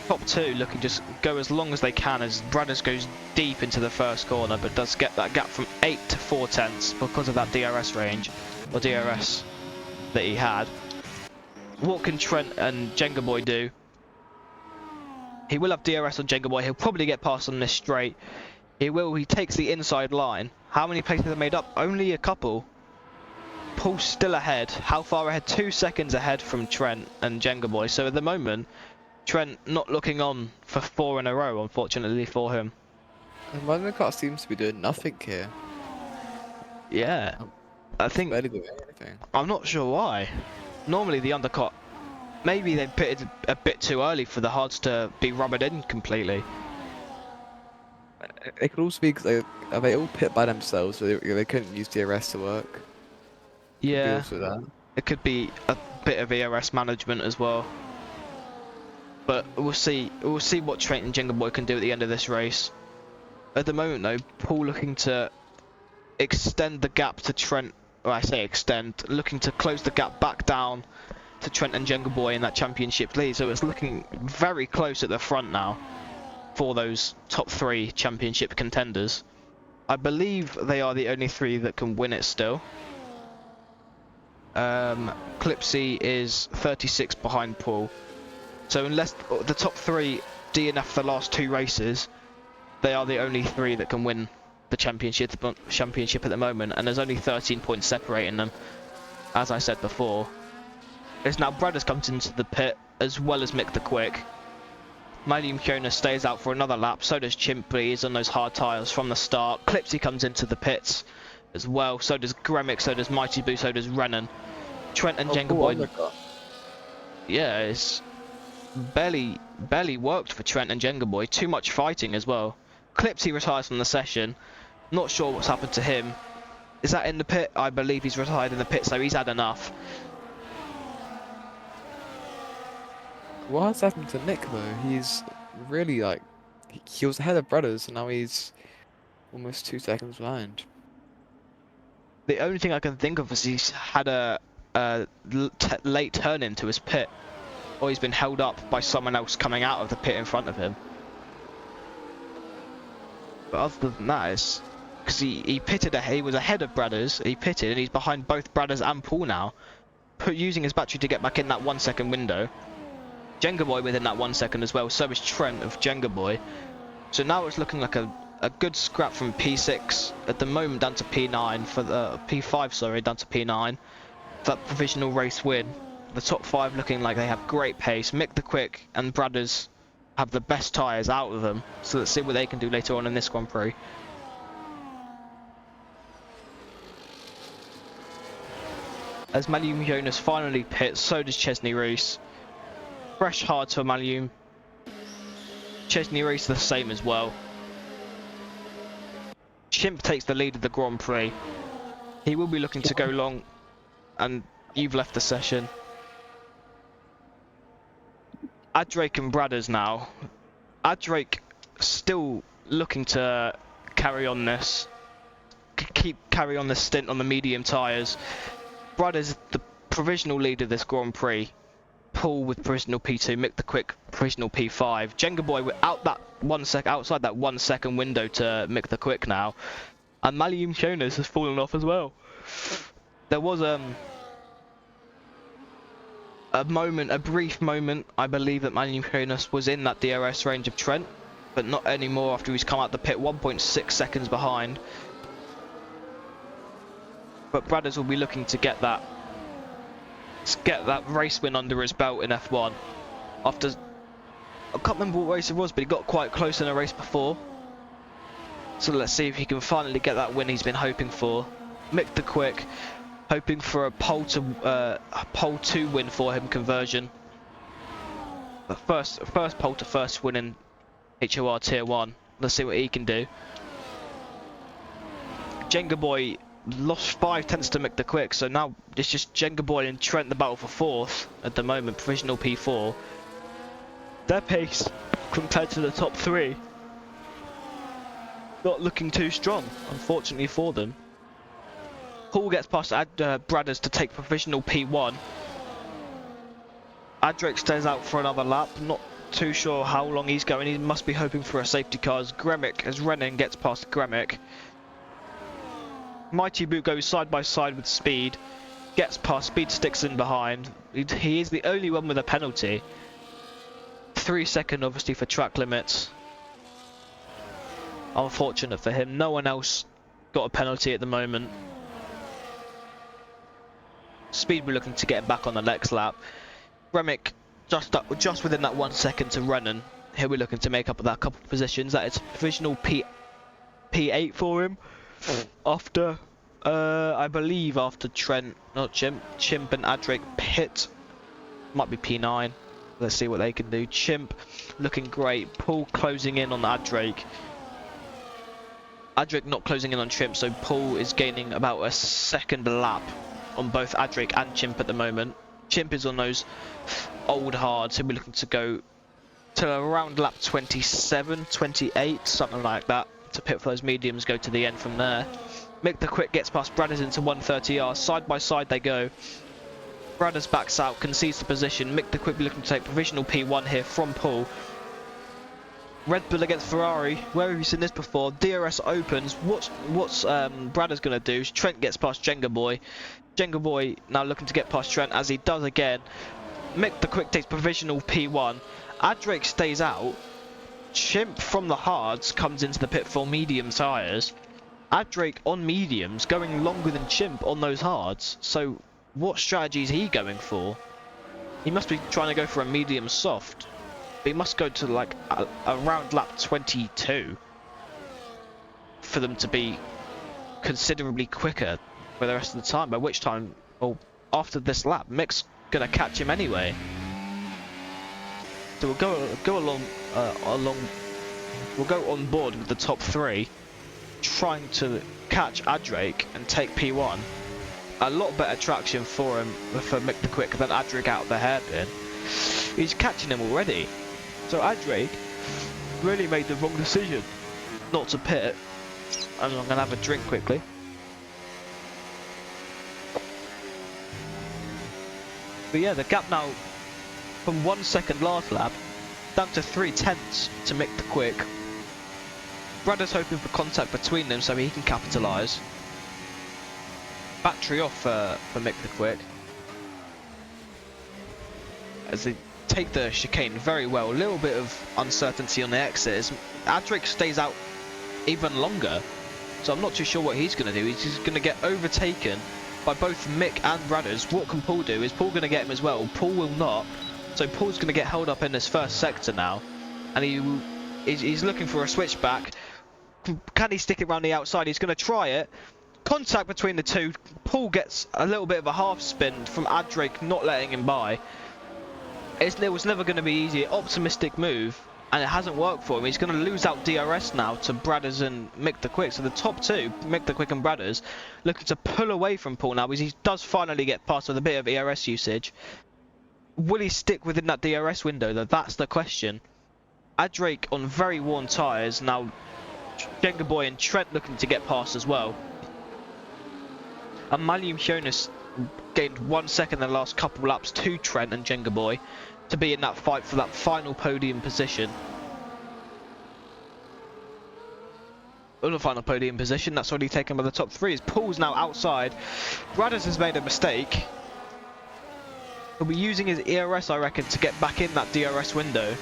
Top 2 looking just go as long as they can as Brothers goes deep into the first corner, but does get that gap from 8 to 4/10 because of that DRS range, or DRS that he had. What can Trent and jengaaboi do? He will have DRS on jengaaboi. He'll probably get past on this straight. He takes the inside line. How many places are made up? Only a couple. Poole's still ahead. How far ahead? 2 seconds ahead from Trent and jengaaboi. So at the moment, Trent not looking on for 4 in a row, unfortunately for him. And Mario Kart seems to be doing nothing here. Yeah, I think Barely doing anything. I'm not sure why. Normally the undercut, maybe they pitted a bit too early for the hards to be rubbered in completely. It could also be because they all pit by themselves, so they couldn't use DRS to work. Yeah, Could be also that. it could be a bit of ERS management as well. But we'll see. We'll see what Trent and jengaaboi can do at the end of this race. At the moment, though, Poole looking to extend the gap to Trent. Well, I say extend, looking to close the gap back down to Trent and jengaaboi in that championship lead. So it's looking very close at the front now for those top 3 championship contenders. I believe they are the only 3 that can win it still. Clipsy is 36 behind Poole. So unless the top 3 DNF the last 2 races, they are the only 3 that can win the championship at the moment, and there's only 13 points separating them, as I said before. It's now Brothers comes into the pit, as well as Mick the Quick. Malium Fiona stays out for another lap, so does Chimp, but he's on those hard tyres from the start. Clipsy comes into the pits as well, so does Gremic, so does Mighty Boo, so does Renan. Trent and jengaaboi. Yeah, it's barely worked for Trent and jengaaboi. Too much fighting as well. Clipsy retires from the session. Not sure what's happened to him. Is that in the pit? I believe he's retired in the pit, so he's had enough. What's happened to Nick though? He's really like he was ahead of Brothers, and now he's almost 2 seconds behind. The only thing I can think of is he's had a late turn into his pit, or he's been held up by someone else coming out of the pit in front of him. But other than that, it's because he pitted, he was ahead of Brothers, he pitted, and he's behind both Brothers and Poole now, using his battery to get back in that 1 second window. jengaaboi within that 1 second as well, so is Trent of jengaaboi. So now it's looking like a good scrap from P6 at the moment down to P9 for the P5, sorry, down to P9 for that provisional race win. The top 5 looking like they have great pace. Mick the Quick and Brothers have the best tyres out of them, so let's see what they can do later on in this Grand Prix. As Malium Jonas finally pits, so does Chesney Reese. Fresh hard for Malium. Chesney Reese the same as well. Chimp takes the lead of the Grand Prix. He will be looking to go long, and you've left the session. Hattrick and Brothers now. Hattrick still looking to carry on this stint on the medium tyres. Brothers the provisional leader of this Grand Prix. Poole with provisional P2, Mick the Quick provisional P5. jengaaboi outside that 1 second window to Mick the Quick now, and Malium Jonas has fallen off as well. There was a brief moment, I believe, that Malium Jonas was in that DRS range of Trent, but not anymore after he's come out the pit 1.6 seconds behind. But Brothers will be looking to get that race win under his belt in F1 after, I can't remember what race it was, but he got quite close in a race before. So let's see if he can finally get that win he's been hoping for. Mick the Quick hoping for a pole 2 win for him conversion. The first pole to first win in HOR Tier 1. Let's see what he can do. jengaaboi lost 5 tenths to Mick the Quick, so now it's just jengaaboi and Trent the battle for 4th at the moment, provisional P4. Their pace compared to the top 3 not looking too strong, unfortunately for them. Poole gets past Brothers to take provisional P1. Hattrick stays out for another lap, not too sure how long he's going. He must be hoping for a safety car as Renan gets past Gremic. Mighty Boot goes side by side with Speed, gets past Speed, sticks in behind. He is the only one with a penalty. 3 second obviously for track limits. Unfortunate for him, no one else got a penalty at the moment. Speed, we're looking to get him back on the next lap. Gremic just within that 1 second to Renan. Here we're looking to make up that couple of positions. That is provisional P8 for him. After, I believe after Trent, not Chimp and Hattrick pit. Might be P9. Let's see what they can do. Chimp looking great. Poole closing in on Hattrick. Hattrick not closing in on Chimp, so Poole is gaining about a second lap on both Hattrick and Chimp at the moment. Chimp is on those old hards, so we're looking to go to around lap 27, 28, something like that, to pit for those mediums, go to the end from there. Mick the Quick gets past Brothers into 130R, side by side they go. Brothers backs out, concedes the position. Mick the Quick looking to take provisional P1 here from Poole. Red Bull against Ferrari. Where have you seen this before? DRS opens. What's Brothers going to do? Trent gets past jengaaboi. jengaaboi now looking to get past Trent as he does again. Mick the Quick takes provisional P1. Hattrick stays out. Chimp from the hards comes into the pit for medium tyres. Hattrick on mediums going longer than Chimp on those hards. So what strategy is he going for? He must be trying to go for a medium soft. He must go to like around lap 22 for them to be considerably quicker for the rest of the time, by which time, well, after this lap, Mick's gonna catch him anyway. So we'll go along, we'll go on board with the top 3, trying to catch Hattrick and take P1. A lot better traction for him, for Mick the Quick, than Hattrick out of the hairpin. He's catching him already. So Hattrick really made the wrong decision not to pit. And I'm gonna have a drink quickly. But yeah, the gap now from 1 second last lap down to 3/10 to Mick the Quick. Bradder's hoping for contact between them so he can capitalise. Battery off for Mick the Quick as they take the chicane very well. A little bit of uncertainty on the exit as Hattrick stays out even longer, so I'm not too sure what he's going to do. He's just going to get overtaken by both Mick and Bradders. What can Poole do? Is Poole going to get him as well? Poole will not, so Poole's going to get held up in this first sector now, and he's looking for a switchback. Can he stick it around the outside? He's going to try it. Contact between the two. Poole gets a little bit of a half spin from Hattrick not letting him by. It was never going to be easy. Optimistic move, and it hasn't worked for him. He's going to lose out DRS now to Bradders and Mick the Quick. So the top 2, Mick the Quick and Bradders, looking to pull away from Poole now because he does finally get past with a bit of ERS usage. Will he stick within that DRS window though? That's the question. Hattrick on very worn tyres now. jengaaboi and Trent looking to get past as well. And Jonas gained 1 second in the last couple laps to Trent and jengaaboi to be in that fight for that final podium position. On the final podium position, that's already taken by the top 3. Poole's now outside. Bradders has made a mistake. He'll be using his ERS, I reckon, to get back in that DRS window.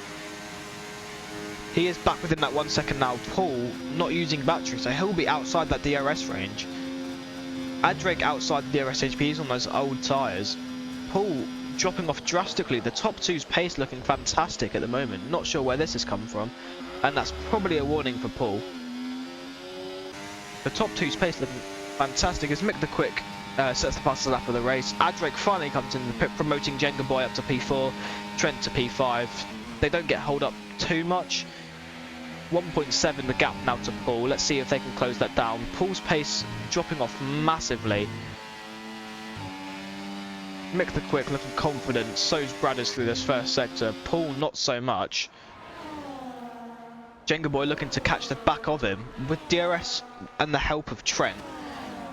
He is back within that 1 second now. Poole not using battery, so he'll be outside that DRS range. Hattrick outside the DRS range, he's on those old tyres. Poole dropping off drastically. The top 2's pace looking fantastic at the moment. Not sure where this has come from, and that's probably a warning for Poole. The top 2's pace looking fantastic as Mick the Quick sets the fastest lap of the race. Hattrick finally comes in the pit, promoting jengaaboi up to P4, Trent to P5. They don't get hold up too much. 1.7 the gap now to Poole. Let's see if they can close that down. Poole's pace dropping off massively. Mick the Quick looking confident, so's Bradders through this first sector. Poole not so much. jengaaboi looking to catch the back of him with DRS and the help of Trent.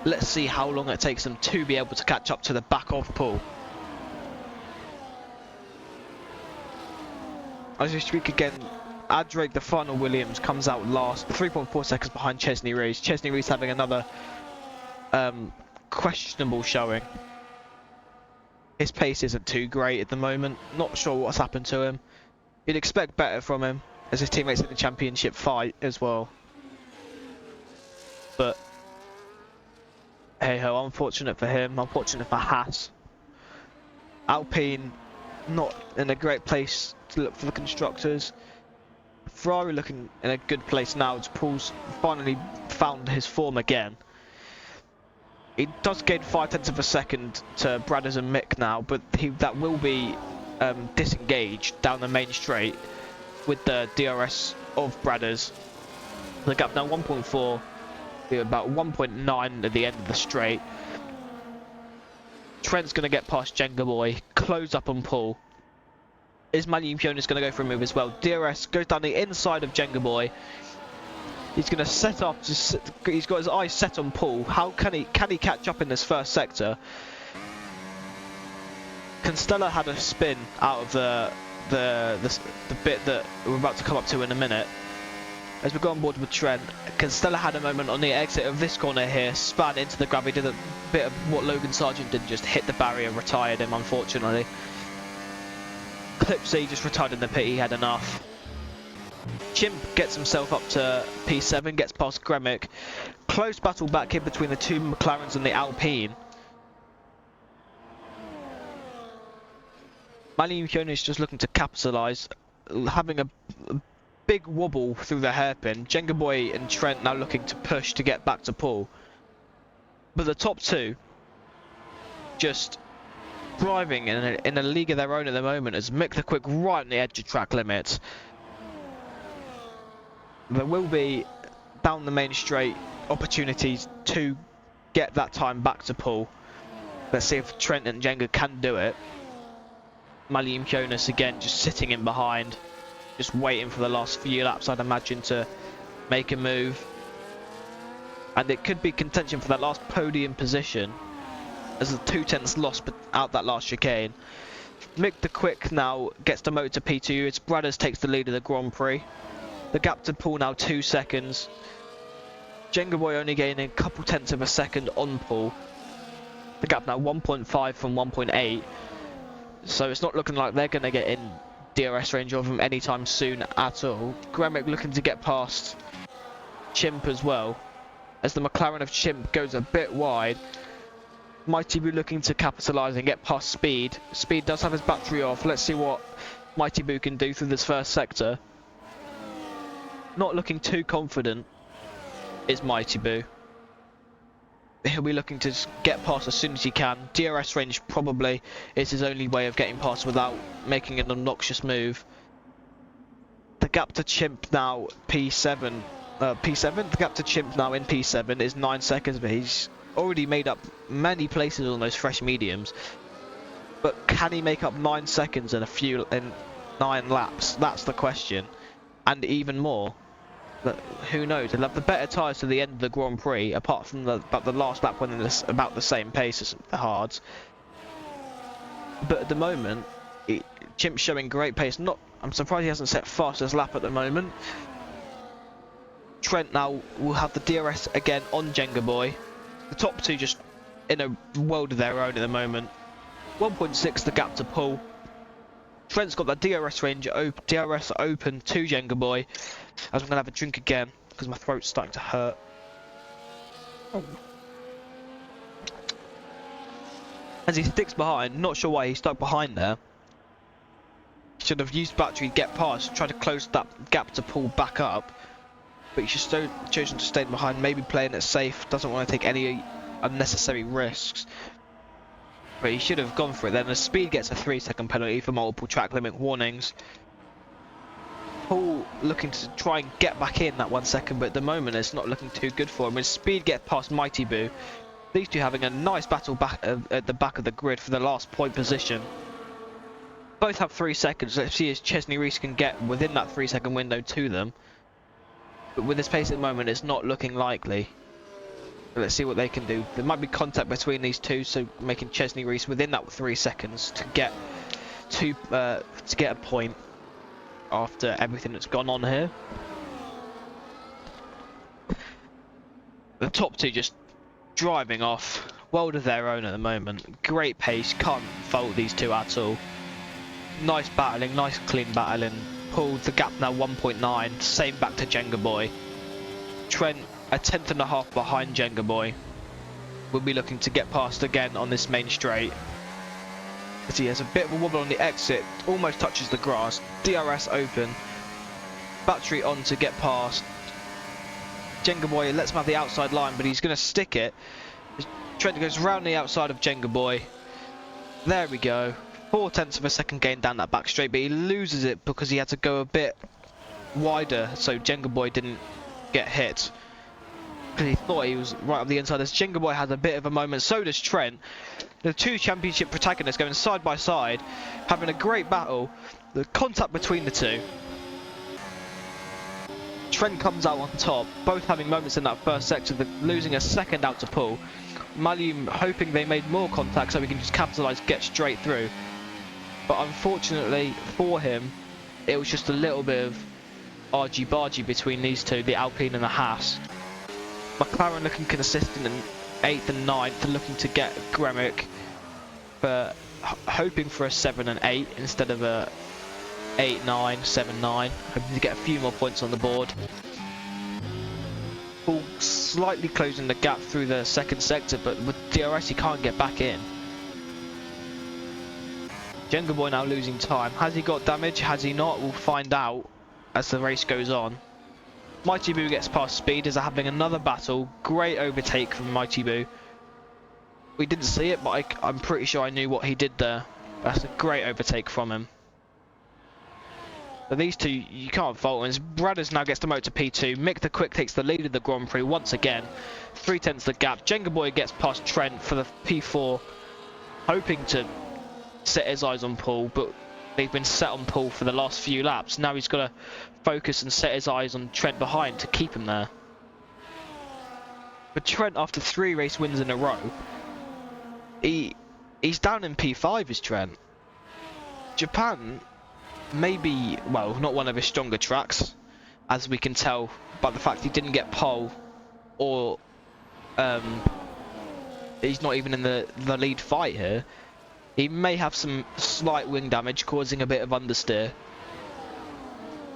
Let's see how long it takes them to be able to catch up to the back of Poole. As we speak again, Hattrick, the final Williams, comes out last, 3.4 seconds behind Chesney Rees. Chesney Rees having another questionable showing. His pace isn't too great at the moment. Not sure what's happened to him. You'd expect better from him as his teammates in the championship fight as well. But hey ho, unfortunate for him, unfortunate for Haas. Alpine not in a great place to look for the constructors. Ferrari looking in a good place now as Poole's finally found his form again. He does gain 0.5 of a second to Bradders and Mick now, but that will be disengaged down the main straight with the DRS of Bradders. The gap now 1.4, about 1.9 at the end of the straight. Trent's going to get past jengaaboi, close up on Poole. Is Jonas going to go for a move as well? DRS goes down the inside of jengaaboi. He's going to set up. He's got his eyes set on Poole. How can he catch up in this first sector? Constella had a spin out of the bit that we're about to come up to in a minute. As we go on board with Trent, Constella had a moment on the exit of this corner here, span into the grab. He did a bit of what Logan Sargent did, just hit the barrier, retired him unfortunately. Clipsy just retired in the pit, he had enough. Chimp gets himself up to P7, gets past Gremick. Close battle back here between the two McLarens and the Alpine. Jonas just looking to capitalise. having a big wobble through the hairpin. jengaaboi and Trent now looking to push to get back to poole. But the top two just driving in a league of their own at the moment as Mick the Quick right on the edge of track limits. There will be, down the main straight, opportunities to get that time back to poole. Let's see if Trent and Jenga can do it. Malium Jonas again just sitting in behind, just waiting for the last few laps, I'd imagine, to make a move. And it could be contention for that last podium position as the 2/10 lost out that last chicane. Mick the Quick now gets demoted to P2. It's Brothers takes the lead of the Grand Prix. The gap to Poole now 2 seconds. jengaaboi only gaining a couple tenths of a second on Poole. The gap now 1.5 from 1.8. So it's not looking like they're going to get in DRS range of them anytime soon at all. Gremick looking to get past Chimp as well, as the McLaren of Chimp goes a bit wide. Mighty Boo looking to capitalise and get past Speed. Speed does have his battery off. Let's see what Mighty Boo can do through this first sector. Not looking too confident is Mighty Boo. He'll be looking to get past as soon as he can. DRS range probably is his only way of getting past without making an obnoxious move. The gap to Chimp now P7. The gap to Chimp now in P7 is 9 seconds, but he's already made up many places on those fresh mediums. But can he make up 9 seconds in 9 laps? That's the question. And even more. But who knows? They'll have the better tyres to the end of the Grand Prix, apart from the last lap when they're about the same pace as the hards. But at the moment, Chimp's showing great pace. I'm surprised he hasn't set fastest lap at the moment. Trent now will have the DRS again on jengaaboi. The top two just in a world of their own at the moment. 1.6 the gap to Poole. Trent's got that DRS range DRS open to jengaaboi. As I'm going to have a drink again because my throat's starting to hurt. Oh. As he sticks behind, not sure why he stuck behind there. Should have used battery to get past, try to close that gap to Poole back up. But he should have chosen to stay behind, maybe playing it safe, doesn't want to take any unnecessary risks. But he should have gone for it then. The Speed gets a 3-second penalty for multiple track limit warnings. Poole looking to try and get back in that 1 second, but at the moment it's not looking too good for him. When Speed get past Mighty Boo, these two having a nice battle back at the back of the grid for the last point position. Both have 3 seconds. Let's see if Chesney Reese can get within that 3-second window to them. But with his pace at the moment, it's not looking likely. But let's see what they can do. There might be contact between these two, so making Chesney Reese within that 3 seconds to get a point after everything that's gone on here. The top two just driving off, world of their own at the moment. Great pace, can't fault these two at all. Nice battling, nice clean battling. Poole, the gap now 1.9, same back to jengaaboi. Trent a 1/10.5 behind jengaaboi. Will be looking to get past again on this main straight. As he has a bit of a wobble on the exit, almost touches the grass. DRS open, battery on to get past. jengaaboi lets him have the outside line, but he's going to stick it. Trent goes round the outside of jengaaboi. There we go. 0.4 of a second gain down that back straight, but he loses it because he had to go a bit wider so jengaaboi didn't get hit. Because he thought he was right on the inside. As jengaaboi has a bit of a moment, so does Trent. The two championship protagonists going side by side, having a great battle. The contact between the two. Trent comes out on top, both having moments in that first sector, losing a second out to Poole. Malium hoping they made more contact so he can just capitalise, get straight through. But unfortunately for him, it was just a little bit of argy-bargy between these two, the Alpine and the Haas. McLaren looking consistent in 8th and 9th, looking to get Gremick, but hoping for a 7 and 8 instead of a 8, 9, 7, 9, hoping to get a few more points on the board. Poole slightly closing the gap through the second sector, but with DRS he can't get back in. jengaaboi now losing time. Has he got damage? Has he not? We'll find out as the race goes on. Mighty Boo gets past Speed as they're having another battle. Great overtake from Mighty Boo. We didn't see it, but I'm pretty sure I knew what he did there. That's a great overtake from him. But these two, you can't fault them. Brothers now gets the motor P2. Mick the Quick takes the lead of the Grand Prix once again. 3/10 the gap. jengaaboi gets past Trent for the P4, hoping to set his eyes on Poole, but they've been set on Poole for the last few laps. Now he's got to focus and set his eyes on Trent behind to keep him there. But Trent, after 3 race wins in a row, he's down in P5 is Trent. Japan may be, well, not one of his stronger tracks, as we can tell by the fact he didn't get pole, or he's not even in the lead fight here. He may have some slight wing damage causing a bit of understeer,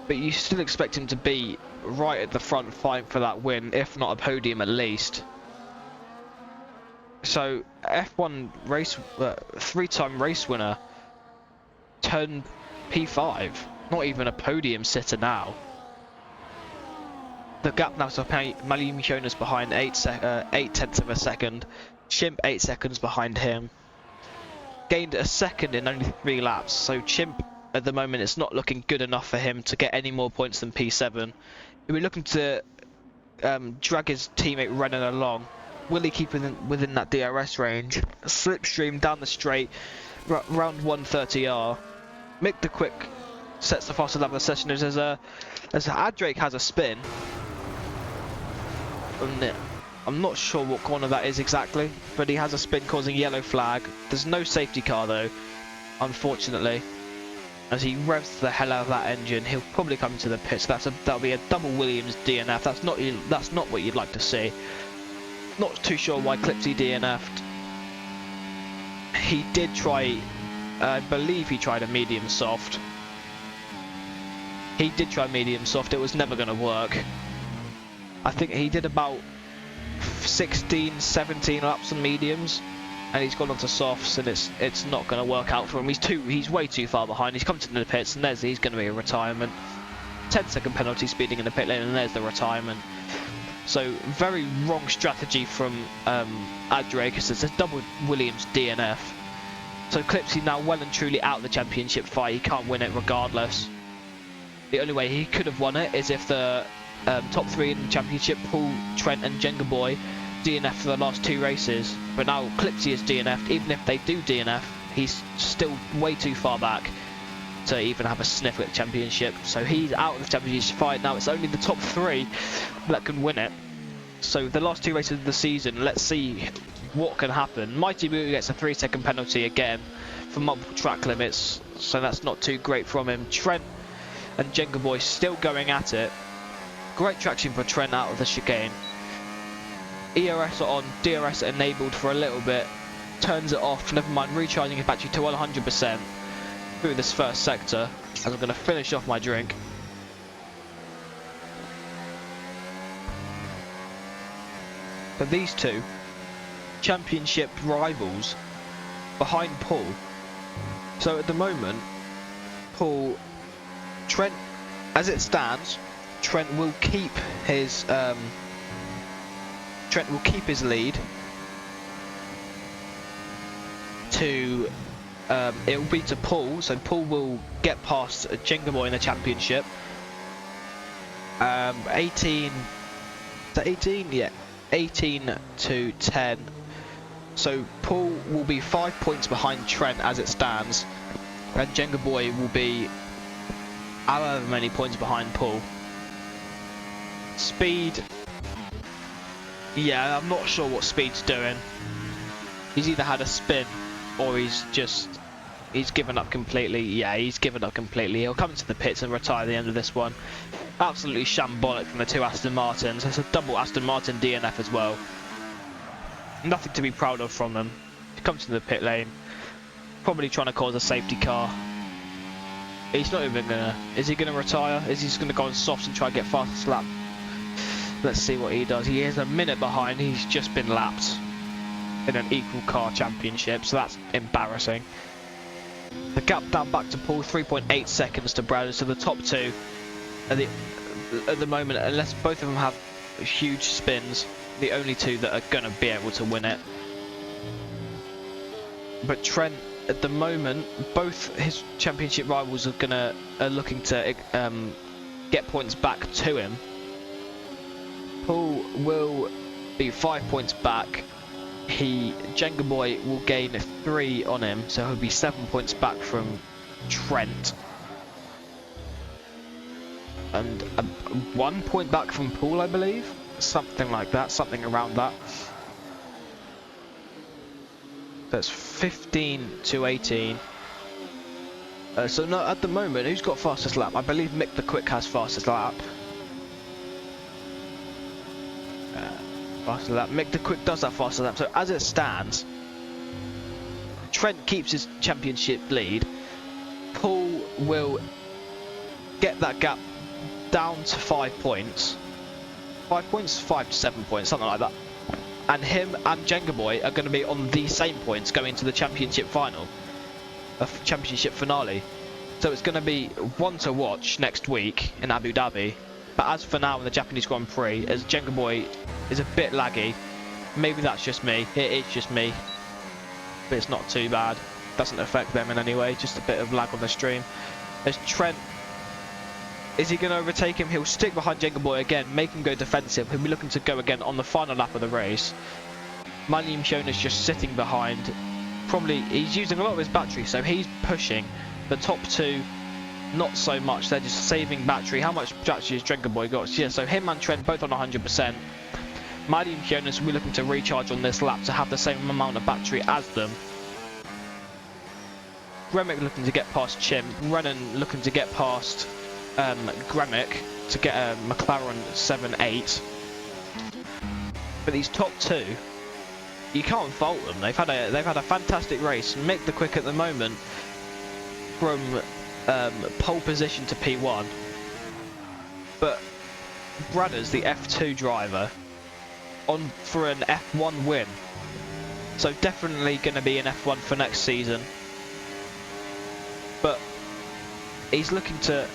but you still expect him to be right at the front fighting for that win, if not a podium at least. So F1 race, 3-time race winner turned P5, not even a podium sitter now. The gap now to Malium Jonas behind 8/10 of a second. Chimp 8 seconds behind him. Gained a second in only 3 laps, so Chimp at the moment it's not looking good enough for him to get any more points than P7. We're looking to drag his teammate Renan along. Will he keep within that DRS range? Slipstream down the straight, round 130R. Mick the Quick sets the fastest lap of the session as hattrick has a spin. I'm not sure what corner that is exactly, but he has a spin causing yellow flag. There's no safety car though, unfortunately. As he revs the hell out of that engine, he'll probably come to the pits. That'll be a double Williams DNF. That's not what you'd like to see. Not too sure why Clipsy DNF'd. He did try, I believe he tried a medium soft. He did try medium soft. It was never going to work. I think he did about 16, 17 laps on mediums, and he's gone onto softs, and it's not going to work out for him. He's way too far behind. He's come to the pits, and he's going to be a retirement. 10-second penalty speeding in the pit lane, and there's the retirement. So very wrong strategy from Adre, because it's a double Williams DNF. So Clipsy now well and truly out of the championship fight. He can't win it regardless. The only way he could have won it is if the top 3 in the championship, Poole, Trent and jengaaboi, DNF for the last 2 races. But now Clipsy is DNF'd. Even if they do DNF, he's still way too far back to even have a sniff at the championship. So he's out of the championship fight. Now it's only the top 3 that can win it. So the last 2 races of the season, let's see what can happen. Mighty Boo gets a 3-second penalty again for multiple track limits, so that's not too great from him. Trent and jengaaboi still going at it. Great traction for Trent out of the chicane. ERS are on, DRS enabled for a little bit. Turns it off, never mind, recharging his battery to 100% through this first sector, as I'm going to finish off my drink. For these two championship rivals behind Poole. So at the moment, Trent, as it stands, Trent will keep his lead to it will be to Poole, so Poole will get past jengaaboi in the championship. 18 to 18, yeah, 18 to 10. So Poole will be 5 points behind Trent as it stands, and jengaaboi will be however many points behind Poole. Speed, yeah, I'm not sure what Speed's doing. He's either had a spin or he's given up completely. Yeah, he's given up completely. He'll come into the pits and retire at the end of this one. Absolutely shambolic from the 2 Aston Martins. It's a double Aston Martin DNF as well. Nothing to be proud of from them. He comes to the pit lane, probably trying to cause a safety car. He's not even gonna. Is he gonna retire? Is he just gonna go on softs and try and get fastest lap? Let's see what he does. He is a minute behind. He's just been lapped in an equal car championship, so that's embarrassing. The gap down back to Poole, 3.8 seconds to Brothers. So the top two are at the moment, unless both of them have huge spins, the only two that are going to be able to win it. But Trent, at the moment, both his championship rivals are looking to get points back to him. Poole will be 5 points back. jengaaboi will gain 3 on him, so he'll be 7 points back from Trent. And 1 point back from Poole, I believe. Something like that, something around that. That's 15 to 18. So no, at the moment, who's got fastest lap? I believe Mick the Quick has fastest lap. Fastest lap. Mick the Quick does have fastest lap. So as it stands, Trent keeps his championship lead. Poole will get that gap down to 5 points. 5 points? 5 to 7 points, something like that. And him and jengaaboi are going to be on the same points going to the championship final, a championship finale. So it's going to be one to watch next week in Abu Dhabi. But as for now in the Japanese Grand Prix, as jengaaboi is a bit laggy, maybe that's just me, it is just me, but it's not too bad, doesn't affect them in any way, just a bit of lag on the stream. As Trent, is he going to overtake him? He'll stick behind jengaaboi again, make him go defensive. He'll be looking to go again on the final lap of the race. Shona is just sitting behind. Probably he's using a lot of his battery, so he's pushing. The top two, not so much. They're just saving battery. How much battery has jengaaboi got? Yeah, so him and Trent both on 100%. Shonas will be looking to recharge on this lap to have the same amount of battery as them. Gremic looking to get past Chim. Renan looking to get past Gremic to get a McLaren 7.8. But these top two, you can't fault them. They've had a fantastic race. Mick the Quick at the moment from pole position to P1, but Bradders, the F2 driver, on for an F1 win. So definitely going to be an F1 for next season. But he's looking to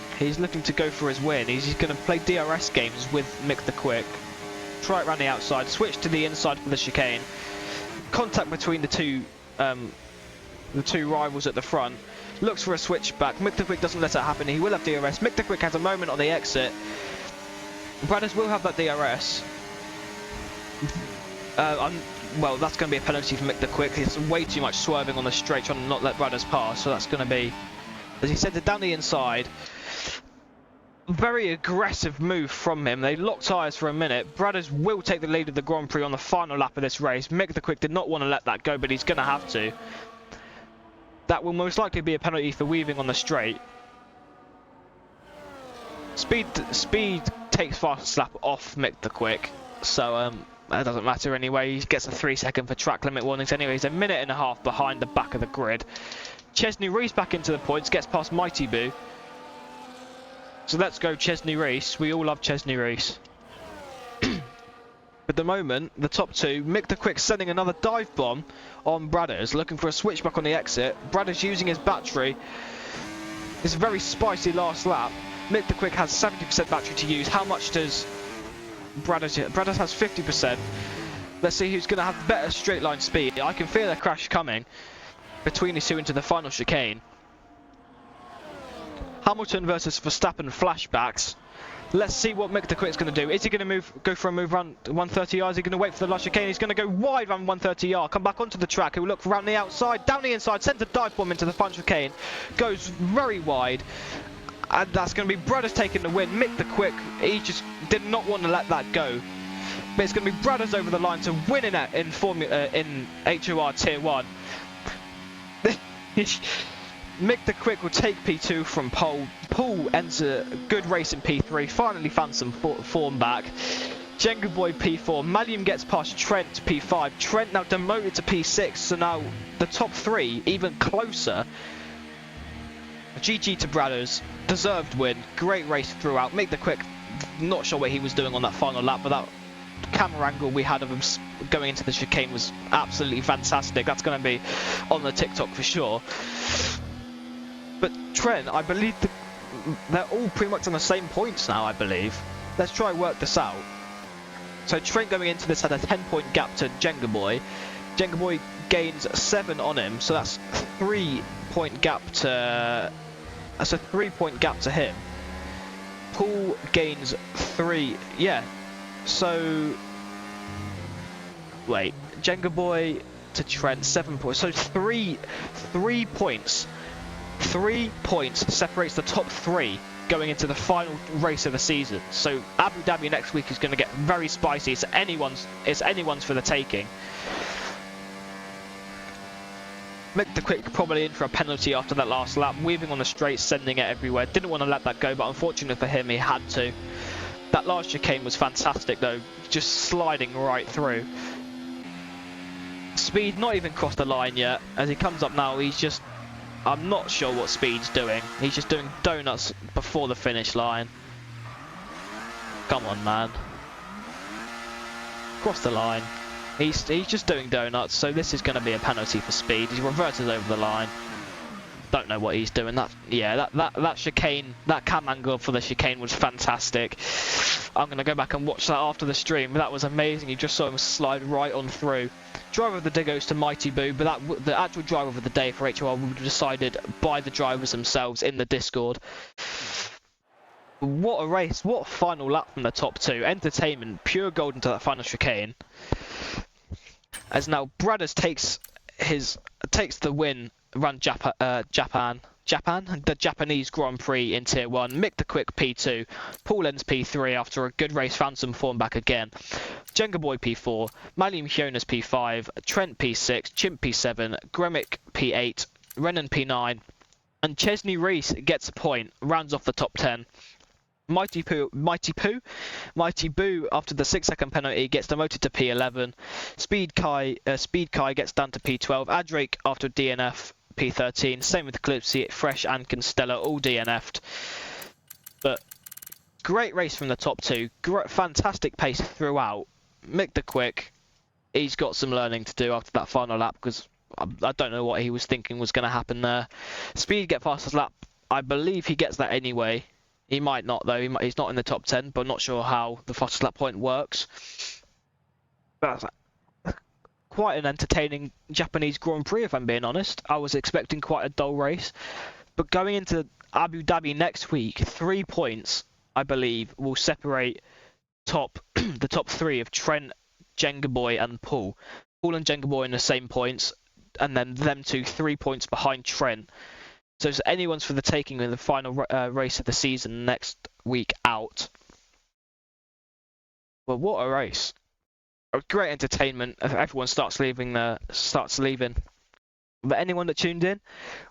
go for his win. He's going to play DRS games with Mick the Quick. Try it around the outside, switch to the inside for the chicane. Contact between the two rivals at the front. Looks for a switchback. Mick the Quick doesn't let it happen. He will have DRS. Mick the Quick has a moment on the exit. Bradders will have that DRS. Well, that's going to be a penalty for Mick the Quick. He's way too much swerving on the straight, trying to not let Bradders pass. So that's going to be, as he sent it down the inside. Very aggressive move from him. They locked tyres for a minute. Bradders will take the lead of the Grand Prix on the final lap of this race. Mick the Quick did not want to let that go, but he's going to have to. That will most likely be a penalty for weaving on the straight. Speed takes fastest lap off Mick the Quick, so that doesn't matter anyway. He gets a 3 second for track limit warnings anyway. He's a minute and a half behind the back of the grid. Chesney Reese back into the points, gets past Mighty Boo. So let's go Chesney Reese. We all love Chesney Reese. At the moment, the top two, Mick the Quick sending another dive bomb on Bradders, looking for a switchback on the exit. Bradders using his battery. It's a very spicy last lap. Mick the Quick has 70% battery to use. How much does Bradders? Bradders has 50%. Let's see who's going to have better straight line speed. I can feel a crash coming between these two into the final chicane. Hamilton versus Verstappen flashbacks. Let's see what Mick the Quick's going to do. Is he going to go for a move around 130 yards? Is he going to wait for the last chicane? He's going to go wide around 130 yards. Come back onto the track. He'll look around the outside, down the inside, sends a dive bomb into the final chicane. Goes very wide. And that's going to be Bradders taking the win. Mick the Quick, he just did not want to let that go. But it's going to be Bradders over the line to win in HOR Tier 1. Mick the Quick will take P2 from Poole. Poole ends a good race in P3, finally found some form back. jengaaboi P4, Malium gets past Trent to P5. Trent now demoted to P6, so now the top three even closer. GG to Bradders, deserved win, great race throughout. Mick the Quick, not sure what he was doing on that final lap, but that camera angle we had of him going into the chicane was absolutely fantastic. That's going to be on the TikTok for sure. But Trent, I believe they're all pretty much on the same points now, I believe. Let's try and work this out. So Trent going into this had a 10-point gap to jengaaboi. jengaaboi gains 7 on him, so that's 3-point gap to... That's a 3-point gap to him. Poole gains 3, yeah. So... Wait, jengaaboi to Trent, 7 points. So 3 points. 3 points separates the top 3 going into the final race of the season. So Abu Dhabi next week is going to get very spicy. It's anyone's for the taking. Mick the Quick probably in for a penalty after that last lap, weaving on the straight, sending it everywhere. Didn't want to let that go, but unfortunately for him, he had to. That last chicane was fantastic though, just sliding right through. Speed not even crossed the line yet. As he comes up now, he's just... I'm not sure what Speed's doing. He's just doing donuts before the finish line. Come on, man. Cross the line. He's just doing donuts, so this is going to be a penalty for Speed. He's reverted over the line. Don't know what he's doing. That chicane, that cam angle for the chicane was fantastic. I'm going to go back and watch that after the stream. That was amazing. You just saw him slide right on through. Driver of the day goes to Mighty Boo, but the actual driver of the day for HOR will be decided by the drivers themselves in the Discord. What a race. What a final lap from the top 2. Entertainment, pure gold into that final chicane. As now Bradders takes the win around Japan, the Japanese Grand Prix in Tier 1. Mick the Quick P2, Poole ends P3 after a good race, found some form back again. jengaaboi P4, Malium Hionas P5, Trent P6, Chimp P7, Gremic P8, Renan P9, and Chesney Reese gets a point, rounds off the top 10. Mighty Boo after the 6-second penalty gets demoted to P11. Speed Kai gets down to P12. Adrake after DNF P13. Same with Clipsy, Fresh and Constella all DNF'd. But great race from the top 2. Fantastic pace throughout. Mick the Quick, he's got some learning to do after that final lap because I don't know what he was thinking was going to happen there. Speed get fastest lap. I believe he gets that anyway. He might not though, he's not in the top 10, but I'm not sure how the fastest lap point works. But quite an entertaining Japanese Grand Prix if I'm being honest. I was expecting quite a dull race. But going into Abu Dhabi next week, 3 points, I believe, will separate the top 3 of Trent, jengaaboi and Poole. Poole and jengaaboi in the same points, and then them 2 3 points behind Trent. So it's anyone's for the taking in the final race of the season next week out. Well, what a race! A great entertainment. Everyone starts leaving. But anyone that tuned in,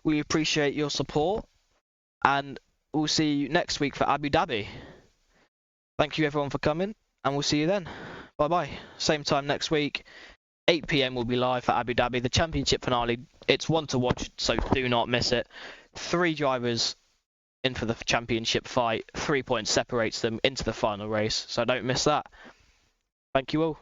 we appreciate your support, and we'll see you next week for Abu Dhabi. Thank you everyone for coming, and we'll see you then. Bye bye. Same time next week. 8 PM will be live for Abu Dhabi, the championship finale. It's one to watch, so do not miss it. 3 drivers in for the championship fight. 3 points separates them into the final race, so don't miss that. Thank you all.